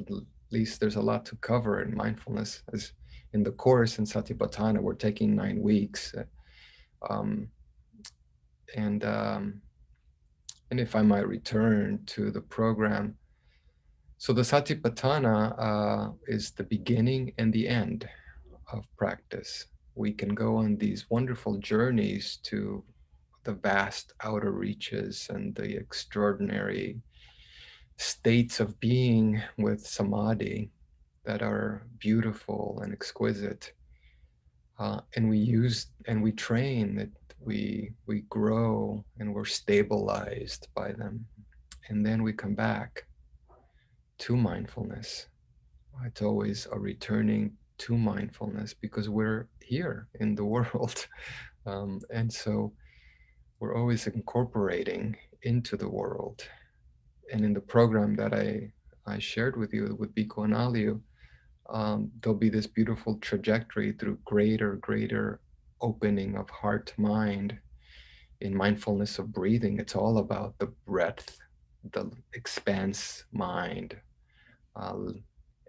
least there's a lot to cover in mindfulness. As in the course in Satipatthana, we're taking 9 weeks. And if I might return to the program, so the Satipatthana is the beginning and the end of practice. We can go on these wonderful journeys to the vast outer reaches and the extraordinary states of being with samadhi that are beautiful and exquisite. And we train that we grow and we're stabilized by them. And then we come back to mindfulness. It's always a returning to mindfulness because we're here in the world. And so we're always incorporating into the world. And in the program that I shared with you with Biko and Aliu, there'll be this beautiful trajectory through greater opening of heart, mind. In mindfulness of breathing, it's all about the breadth, the expanse mind.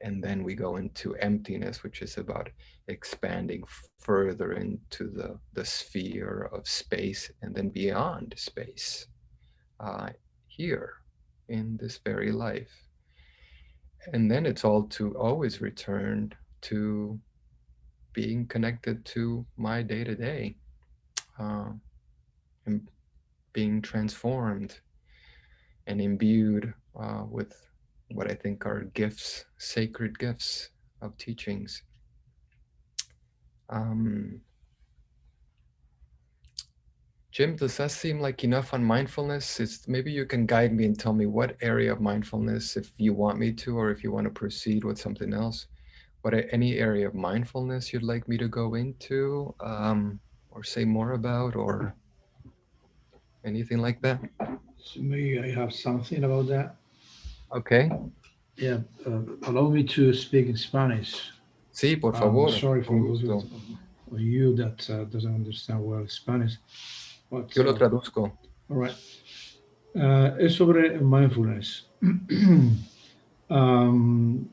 And then we go into emptiness, which is about expanding further into the sphere of space and then beyond space, here in this very life. And then it's all to always return to being connected to my day-to-day, and being transformed and imbued with what I think are gifts, sacred gifts of teachings. Jim, does that seem like enough on mindfulness? Maybe you can guide me and tell me what area of mindfulness, if you want me to, or if you want to proceed with something else. Any area of mindfulness you'd like me to go into, or say more about, or anything like that? So maybe I have something about that. Okay. Yeah, allow me to speak in Spanish. Sí, por I'm favor. sorry for Con those gusto. of you that doesn't understand well Spanish. But, Yo lo traduzco. all right. Es sobre mindfulness. Um,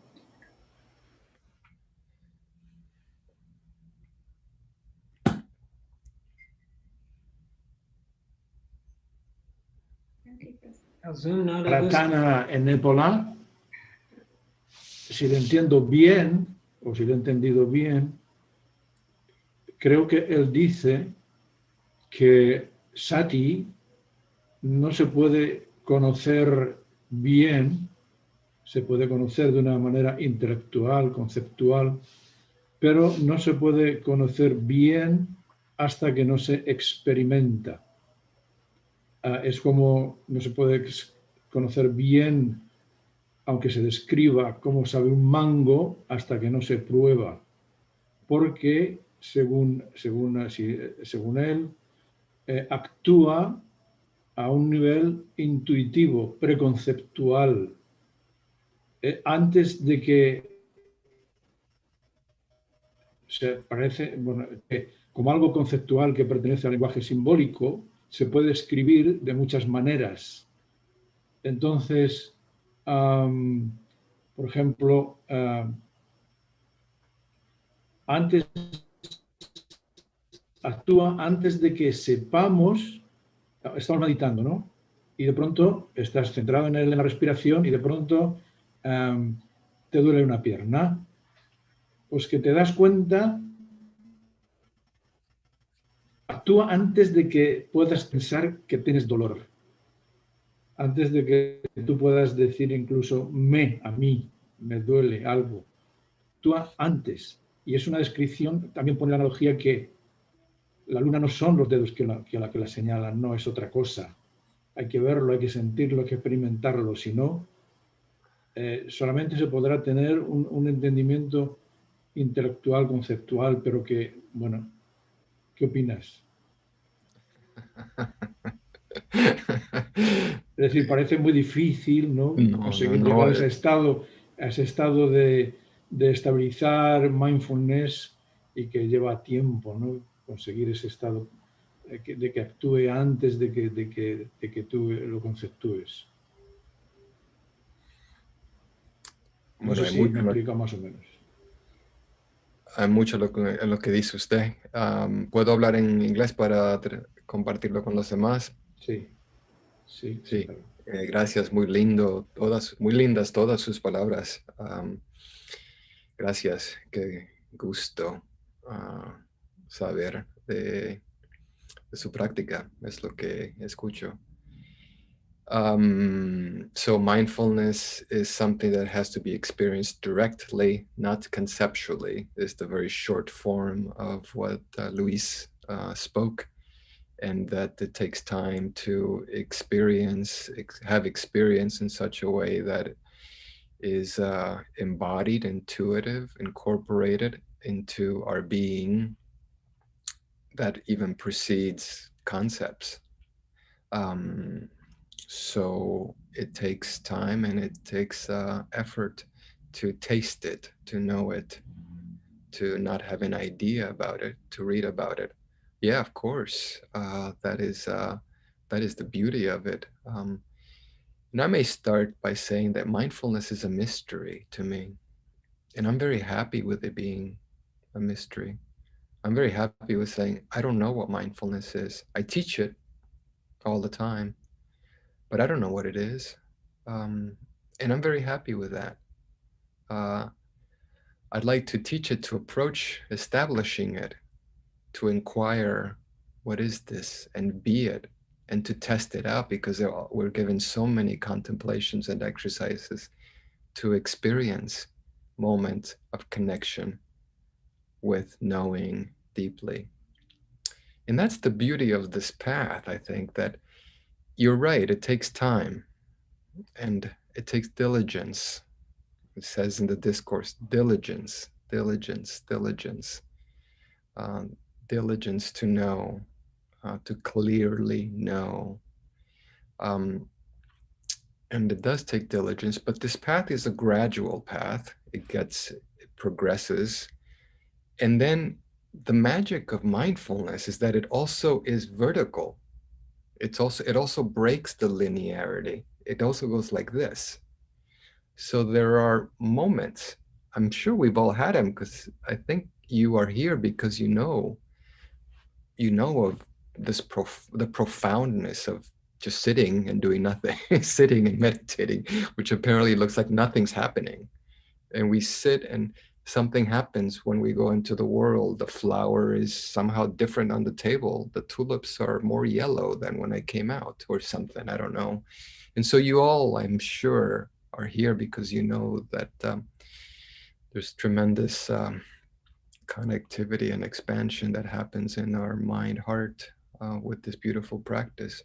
El Zoom no le gusta. Pratana en Nepalá, si lo entiendo bien, o si lo he entendido bien, creo que él dice que Sati no se puede conocer bien, se puede conocer de una manera intelectual, conceptual, pero no se puede conocer bien hasta que no se experimenta. Es como no se puede conocer bien, aunque se describa cómo sabe un mango, hasta que no se prueba, porque según él, actúa a un nivel intuitivo, preconceptual, antes de que se parece, bueno, como algo conceptual que pertenece al lenguaje simbólico, se puede escribir de muchas maneras. Entonces, por ejemplo, actúa antes de que sepamos, estamos meditando, ¿no? Y de pronto estás centrado en la respiración y de pronto te duele una pierna. Pues que te das cuenta, actúa antes de que puedas pensar que tienes dolor. Antes de que tú puedas decir incluso a mí, me duele algo. Actúa antes. Y es una descripción, también pone la analogía que la luna no son los dedos que la señalan, no es otra cosa. Hay que verlo, hay que sentirlo, hay que experimentarlo. Si no, solamente se podrá tener un entendimiento intelectual, conceptual, pero que, bueno, ¿qué opinas? Es decir, parece muy difícil, ¿no? Conseguir llegar a ese estado de estabilizar mindfulness y que lleva tiempo, ¿no? Conseguir ese estado de que actúe antes de que tú lo conceptúes. No Bueno, sé si me explico más o menos. Hay mucho en lo que dice usted. ¿Puedo hablar en inglés para compartirlo con los demás? Sí, sí, Sí. claro. Gracias, muy lindo, muy lindas todas sus palabras. Gracias, qué gusto saber de su práctica, es lo que escucho. So mindfulness is something that has to be experienced directly, not conceptually, is the very short form of what Luis spoke, and that it takes time to have experience in such a way that is embodied, intuitive, incorporated into our being, that even precedes concepts. So it takes time and it takes effort to taste it, to know it, to not have an idea about it, to read about it. Yeah, of course. That is the beauty of it. And I may start by saying that mindfulness is a mystery to me. And I'm very happy with it being a mystery. I'm very happy with saying, I don't know what mindfulness is. I teach it all the time, but I don't know what it is. And I'm very happy with that. I'd like to teach it to approach establishing it, to inquire, what is this, and be it, and to test it out, because we're given so many contemplations and exercises to experience moment of connection with knowing deeply. And that's the beauty of this path, I think, that you're right, it takes time and it takes diligence. It says in the discourse, diligence, diligence, diligence, diligence to know, to clearly know. And it does take diligence, but this path is a gradual path. It progresses. And then the magic of mindfulness is that it also is vertical. It also breaks the linearity. It also goes like this. So there are moments, I'm sure we've all had them, because I think you are here because you know of this the profoundness of just sitting and doing nothing, sitting and meditating, which apparently looks like nothing's happening. And we sit and something happens when we go into the world. The flower is somehow different on the table. The tulips are more yellow than when I came out, or something, I don't know. And so you all, I'm sure, are here because you know that there's tremendous connectivity and expansion that happens in our mind heart with this beautiful practice.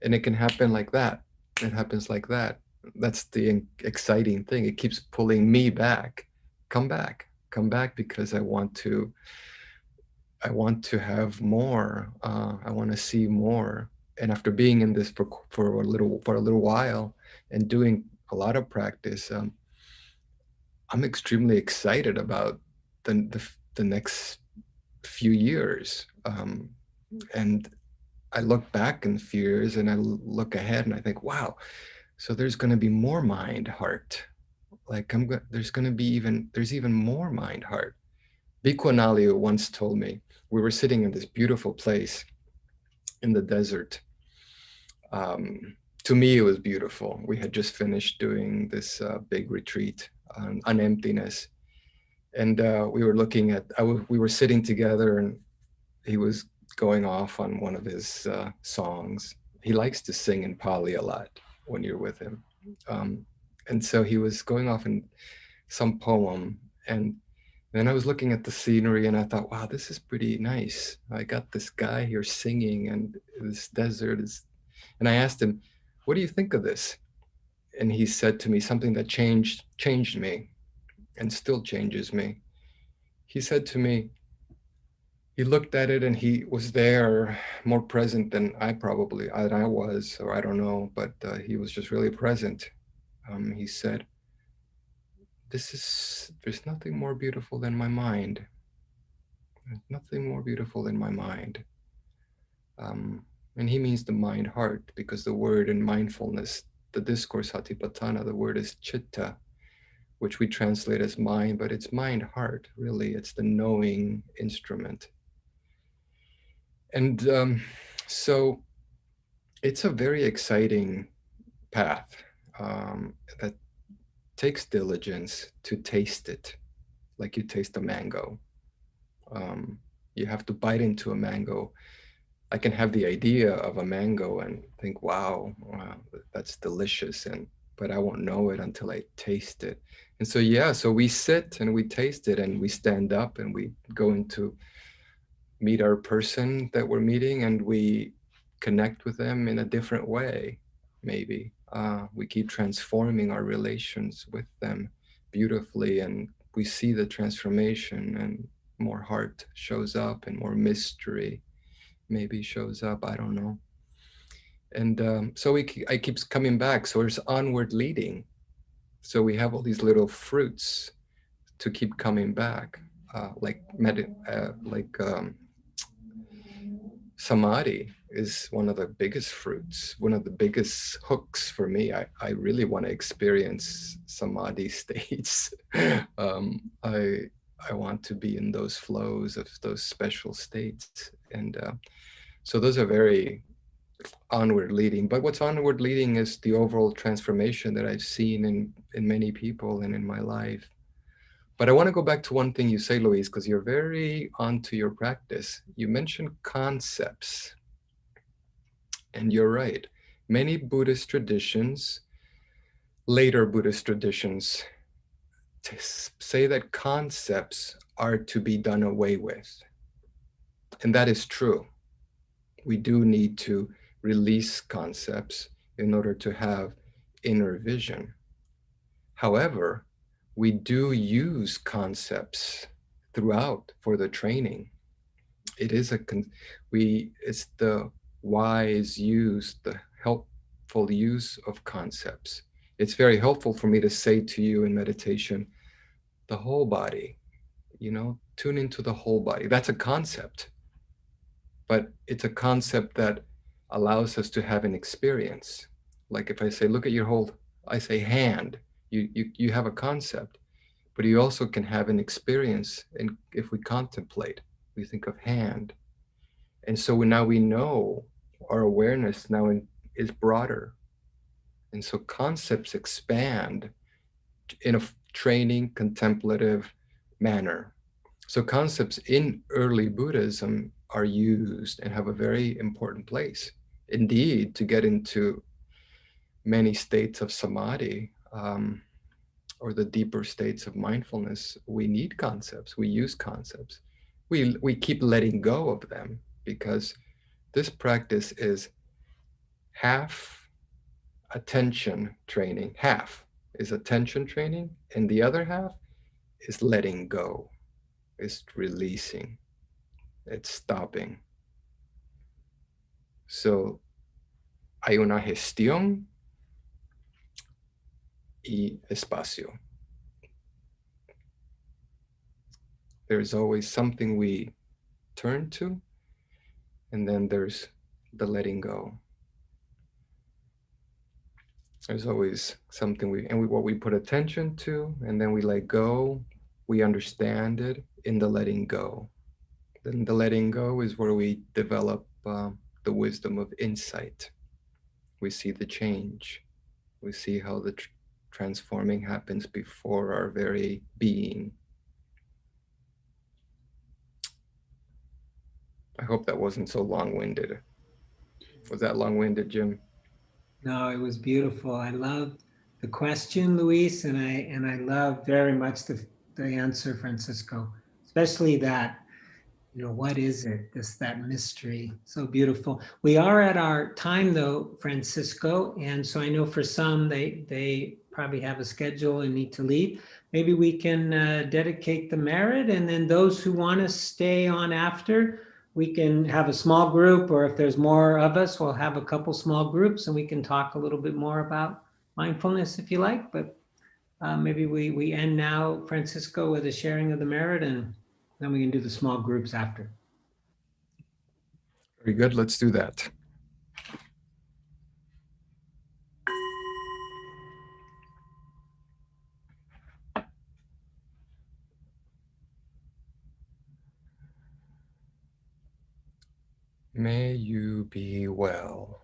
And it can happen like that. It happens like that. That's the exciting thing. It keeps pulling me back. Come back because I want to have more. I want to see more. And after being in this for a little while and doing a lot of practice, I'm extremely excited about the next few years. And I look back in a few years and I look ahead and I think, wow, so there's going to be more mind heart. Like there's even more mind heart. Bhikkhu Analayo once told me, we were sitting in this beautiful place in the desert. To me, it was beautiful. We had just finished doing this big retreat on emptiness. And we were looking at, we were sitting together and he was going off on one of his songs. He likes to sing in Pali a lot when you're with him. And so he was going off in some poem. And then I was looking at the scenery and I thought, wow, this is pretty nice. I got this guy here singing and this desert is, and I asked him, what do you think of this? And he said to me something that changed me and still changes me. He said to me, he looked at it and he was there more present than I was, or I don't know, but he was just really present. He said, there's nothing more beautiful than my mind. There's nothing more beautiful than my mind. And he means the mind heart, because the word in mindfulness, the discourse Satipatthana, the word is chitta, which we translate as mind, but it's mind heart, really. It's the knowing instrument. And so it's a very exciting path that takes diligence to taste it, like you taste a mango. You have to bite into a mango. I can have the idea of a mango and think, wow, that's delicious, but I won't know it until I taste it. And so, yeah, so we sit and we taste it and we stand up and we go into meet our person that we're meeting and we connect with them in a different way, maybe. We keep transforming our relations with them beautifully, and we see the transformation, and more heart shows up and more mystery maybe shows up, I don't know. And so I keep coming back. So there's onward leading. So we have all these little fruits to keep coming back, like samadhi is one of the biggest fruits, one of the biggest hooks for me. I really want to experience samadhi states. I want to be in those flows of those special states. And so those are very onward leading. But what's onward leading is the overall transformation that I've seen in many people and in my life. But I want to go back to one thing you say, Luis, because you're very onto your practice. You mentioned concepts. And you're right. Many Buddhist traditions, later Buddhist traditions, say that concepts are to be done away with. And that is true. We do need to release concepts in order to have inner vision. However, we do use concepts throughout for the training. It is it's the wise use, the helpful use of concepts. It's very helpful for me to say to you in meditation, the whole body, tune into the whole body. That's a concept, but it's a concept that allows us to have an experience. Like if I say, look at your whole, I say hand, you have a concept, but you also can have an experience. And if we contemplate, we think of hand. And so now we know our awareness now is broader. And so concepts expand in a training, contemplative manner. So concepts in early Buddhism are used and have a very important place. Indeed, to get into many states of samadhi, or the deeper states of mindfulness, we need concepts. We use concepts. We keep letting go of them because this practice is half attention training. Half is attention training, and the other half is letting go. It's releasing. It's stopping. So hay una gestión y espacio. There's always something we turn to, and then there's the letting go. There's always something what we put attention to, and then we let go. We understand it in the letting go. Then the letting go is where we develop the wisdom of insight. We see the change. We see how the transforming happens before our very being. I hope that wasn't so long-winded. Was that long-winded, Jim? No, it was beautiful. I loved the question, Luis, and I love very much the answer, Francisco, especially that, what is it? That mystery. So beautiful. We are at our time though, Francisco. And so I know for some, they probably have a schedule and need to leave. Maybe we can dedicate the merit, and then those who want to stay on after, we can have a small group, or if there's more of us, we'll have a couple small groups and we can talk a little bit more about mindfulness if you like. But maybe we end now, Francisco, with a sharing of the merit, and then we can do the small groups after. Very good. Let's do that. May you be well.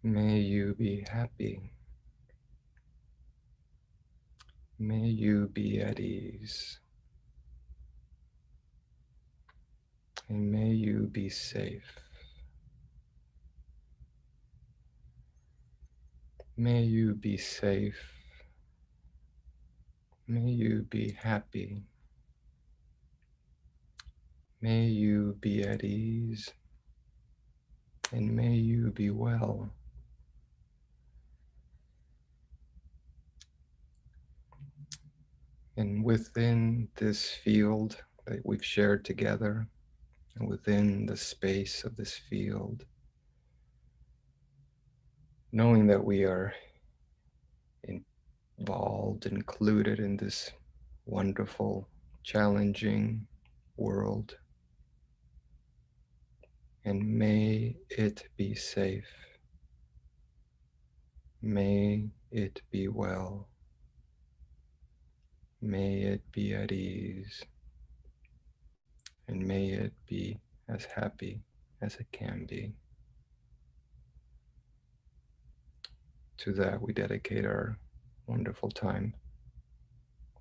May you be happy. May you be at ease. And may you be safe. May you be safe. May you be happy. May you be at ease. And may you be well. And within this field that we've shared together, and within the space of this field, knowing that we are involved, included in this wonderful, challenging world, and may it be safe. May it be well. May it be at ease. And may it be as happy as it can be. To that we dedicate our wonderful time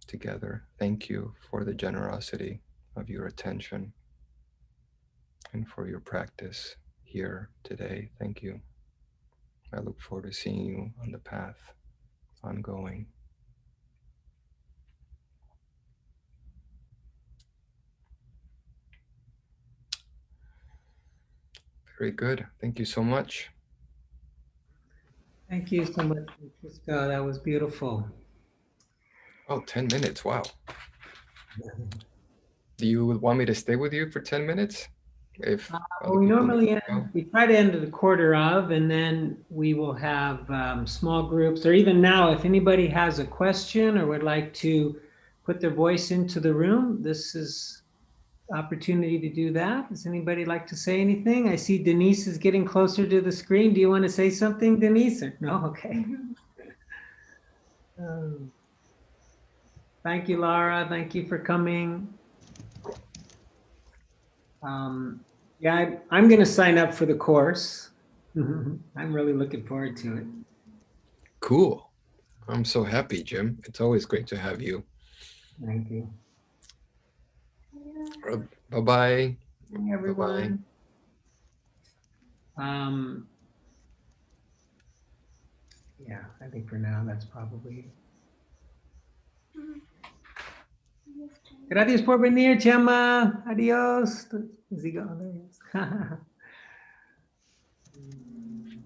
together. Thank you for the generosity of your attention and for your practice here today. Thank you. I look forward to seeing you on the path ongoing. Very good. Thank you so much. Thank you so much, Francisco. That was beautiful. Oh, 10 minutes. Wow. Do you want me to stay with you for 10 minutes? If other We people normally need to go? we try to end at a quarter of, and then we will have small groups, or even now, if anybody has a question or would like to put their voice into the room, this is opportunity to do that. Does anybody like to say anything? I see Denise is getting closer to the screen. Do you want to say something, Denise? Or no? Okay. Thank you, Lara. Thank you for coming. Yeah, I'm going to sign up for the course. I'm really looking forward to it. Cool. I'm so happy, Jim. It's always great to have you. Thank you. Bye-bye. Hi, everyone. Yeah, I think for now that's probably. Gracias por venir, Chema. Adiós. Is he gone? There he is.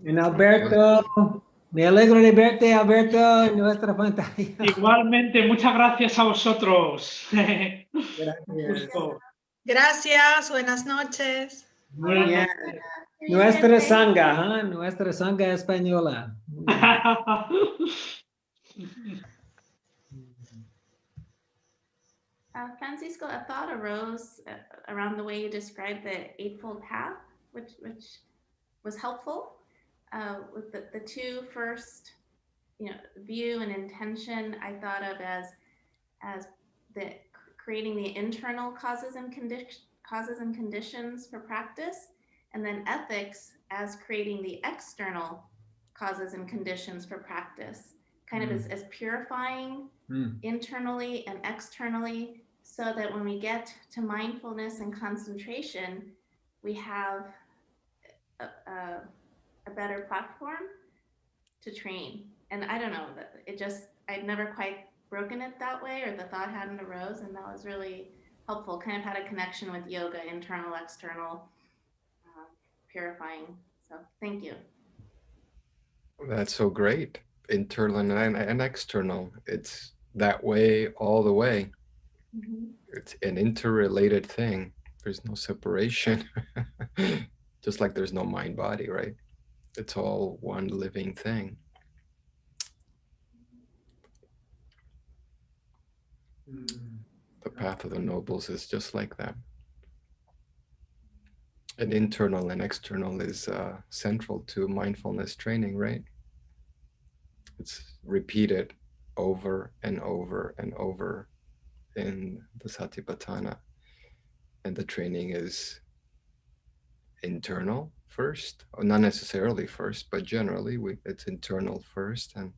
And Alberto, me alegro de verte, Alberto, en nuestra pantalla. Igualmente, muchas gracias a vosotros. Gracias. Gracias, buenas noches. Muy bien. Nuestra Sangha, nuestra Sangha española. Francisco, a thought arose around the way you described the Eightfold Path, which was helpful. With the two first, view and intention, I thought of as the creating the internal causes and conditions for practice, and then ethics as creating the external causes and conditions for practice, kind of as purifying internally and externally, so that when we get to mindfulness and concentration, we have a better platform to train. And I don't know, I'd never quite broken it that way, or the thought hadn't arose, and that was really helpful. Kind of had a connection with yoga, internal, external, purifying. So thank you. That's so great. Internal and external. It's that way all the way. It's an interrelated thing. There's no separation. Just like there's no mind body, right? It's all one living thing. The path of the nobles is just like that. And internal and external is central to mindfulness training, right? It's repeated over and over and over in the Satipatthana. And the training is internal first, or not necessarily first, but generally it's internal first, and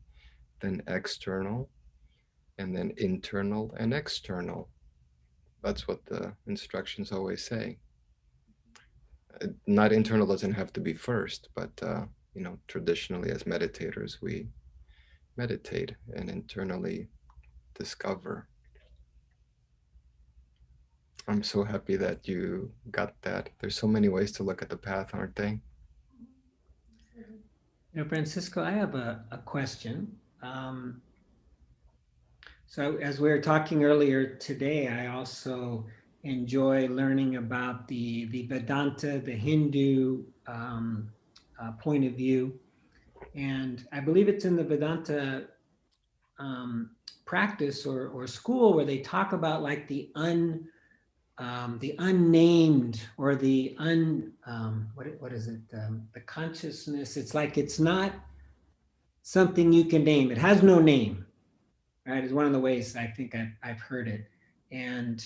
then external, and then internal and external. That's what the instructions always say. Not internal doesn't have to be first, but traditionally as meditators, we meditate and internally discover. I'm so happy that you got that. There's so many ways to look at the path, aren't they? Francisco, I have a question. So as we were talking earlier today, I also enjoy learning about the Vedanta, the Hindu point of view. And I believe it's in the Vedanta practice or school where they talk about like the unnamed, or the what is it? The consciousness. It's like it's not something you can name. It has no name, right? Is one of the ways I think I've heard it. And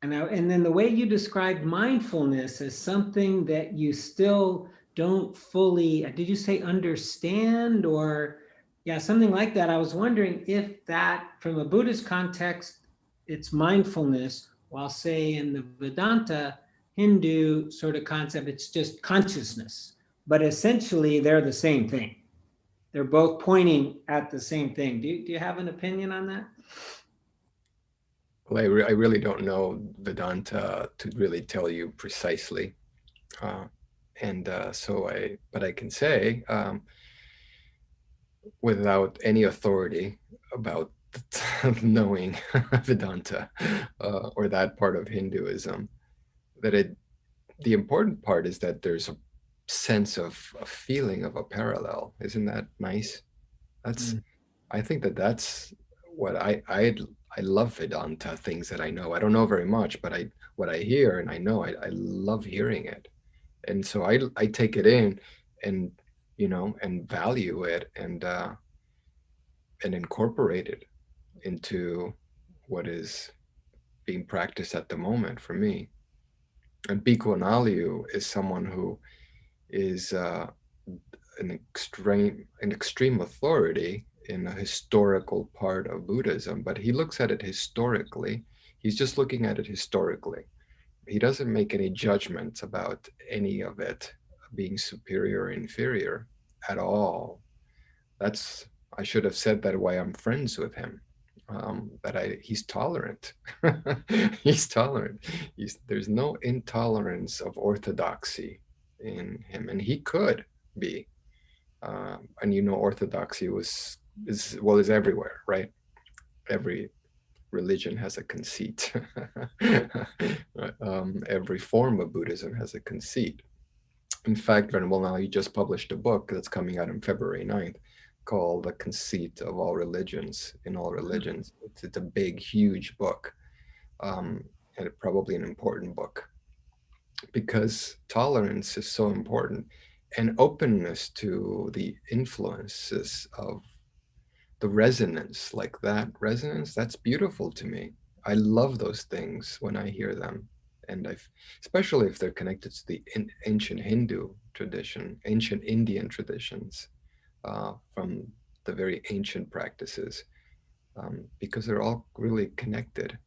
then the way you described mindfulness as something that you still don't fully, did you say understand, or Yeah, something like that. I was wondering if that, from a Buddhist context, it's mindfulness, while say in the Vedanta Hindu sort of concept, it's just consciousness. But essentially, they're the same thing. They're both pointing at the same thing. Do you have an opinion on that? Well, I really don't know Vedanta to really tell you precisely. But I can say, without any authority about knowing Vedanta or that part of Hinduism, that the important part is that there's a sense of a feeling of a parallel. Isn't that nice? I think that's what I love Vedanta, things that I know. I don't know very much, but what I hear and I know, I love hearing it. And so I take it in and, and value it and incorporate it into what is being practiced at the moment for me. And Bhikkhu Analayu is someone who is an extreme authority in a historical part of Buddhism, but he looks at it historically. He's just looking at it historically. He doesn't make any judgments about any of it being superior or inferior at all. I should have said that why I'm friends with him. He's tolerant. He's tolerant. There's no intolerance of orthodoxy in him, and he could be. And orthodoxy is everywhere, right? Every religion has a conceit. Every form of Buddhism has a conceit. In fact, Venerable Now, you just published a book that's coming out on February 9th called The Conceit of All Religions in All Religions. It's a big, huge book, and probably an important book, because tolerance is so important, and openness to the influences of the resonance, like that resonance, that's beautiful to me. I love those things when I hear them. And especially if they're connected to the ancient Hindu tradition, ancient Indian traditions, from the very ancient practices, because they're all really connected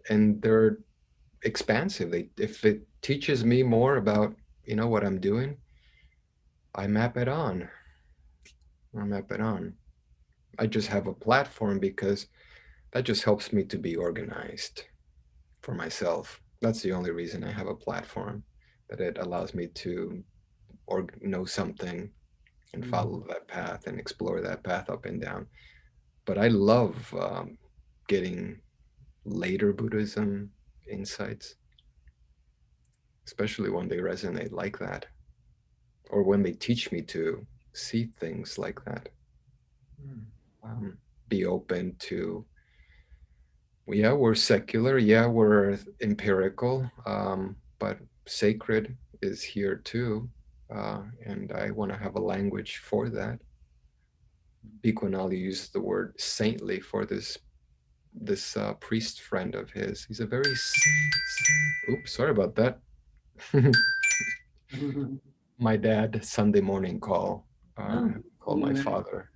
and they're expansive. If it teaches me more about, what I'm doing, I map it on. I just have a platform because that just helps me to be organized for myself. That's the only reason I have a platform, that it allows me to know something and follow that path and explore that path up and down. But I love getting later Buddhism insights, especially when they resonate like that, or when they teach me to see things like that. Be open to, we're secular, we're empirical, but sacred is here too, and I want to have a language for that. Bhikkhu Analayu used the word saintly for this priest friend of his. He's a very, oops, sorry about that. My dad, Sunday morning call my father.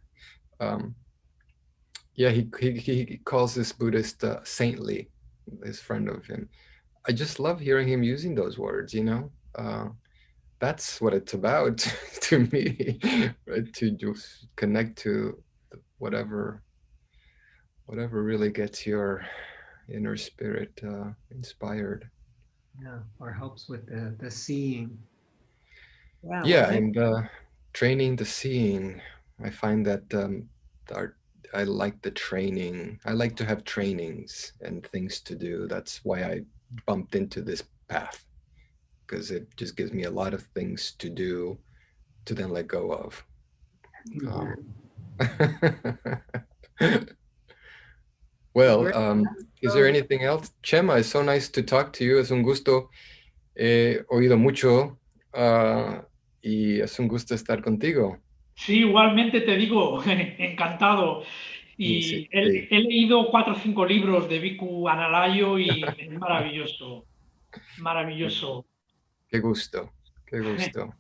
He calls this Buddhist saintly, this friend of him. I just love hearing him using those words, that's what it's about to me, right? To just connect to whatever really gets your inner spirit inspired. Yeah, or helps with the seeing. And training the seeing. I find that I like the training. I like to have trainings and things to do. That's why I bumped into this path, because it just gives me a lot of things to do to then let go of. Is there anything else? Chema, it's so nice to talk to you. Es un gusto. Oído mucho y es un gusto estar contigo. Sí, igualmente te digo, encantado. Y he leído 4 o 5 libros de Bhikkhu Analayu y es maravilloso, maravilloso. Qué gusto, qué gusto.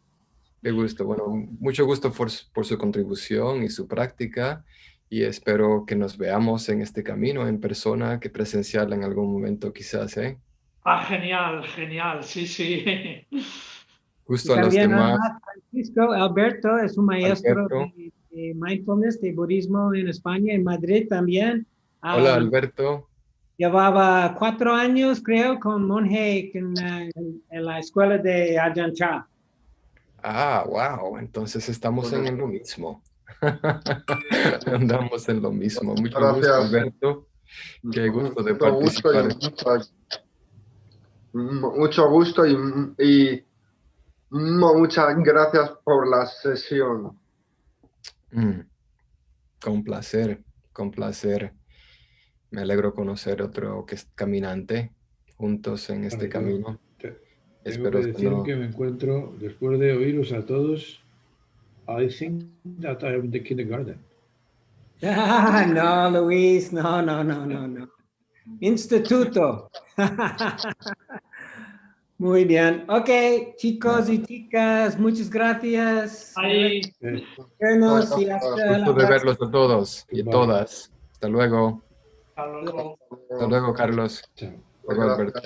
Qué gusto. Bueno, mucho gusto por su contribución y su práctica y espero que nos veamos en este camino en persona, que presencial en algún momento quizás, ¿eh? Ah, genial, genial, sí, sí. Y Justo a los también demás, además Francisco Alberto es un maestro Alberto. de mindfulness, de budismo en España, en Madrid también. Hola, Alberto. Llevaba 4 años, creo, con monje en la escuela de Ajahn Chah. Ah, wow. Entonces estamos en lo mismo. Andamos en lo mismo. Mucho gusto, Gracias. Alberto. Qué gusto de Mucho gusto y participar. mucho gusto y muchas gracias por la sesión. Con placer, con placer. Me alegro conocer otro que es caminante juntos en este camino. Tengo Espero que que decir no. que me encuentro, después de oíros a todos, I think that I'm in the kindergarten. No, Luis, no. Instituto. Muy bien. Ok, chicos y chicas, muchas gracias. Ahí. Vernos y hasta Gusto la de próxima. verlos a todos y Goodbye. todas. Hasta luego. Hasta luego. Hasta luego, Carlos. Chao. Hasta luego, Alberto.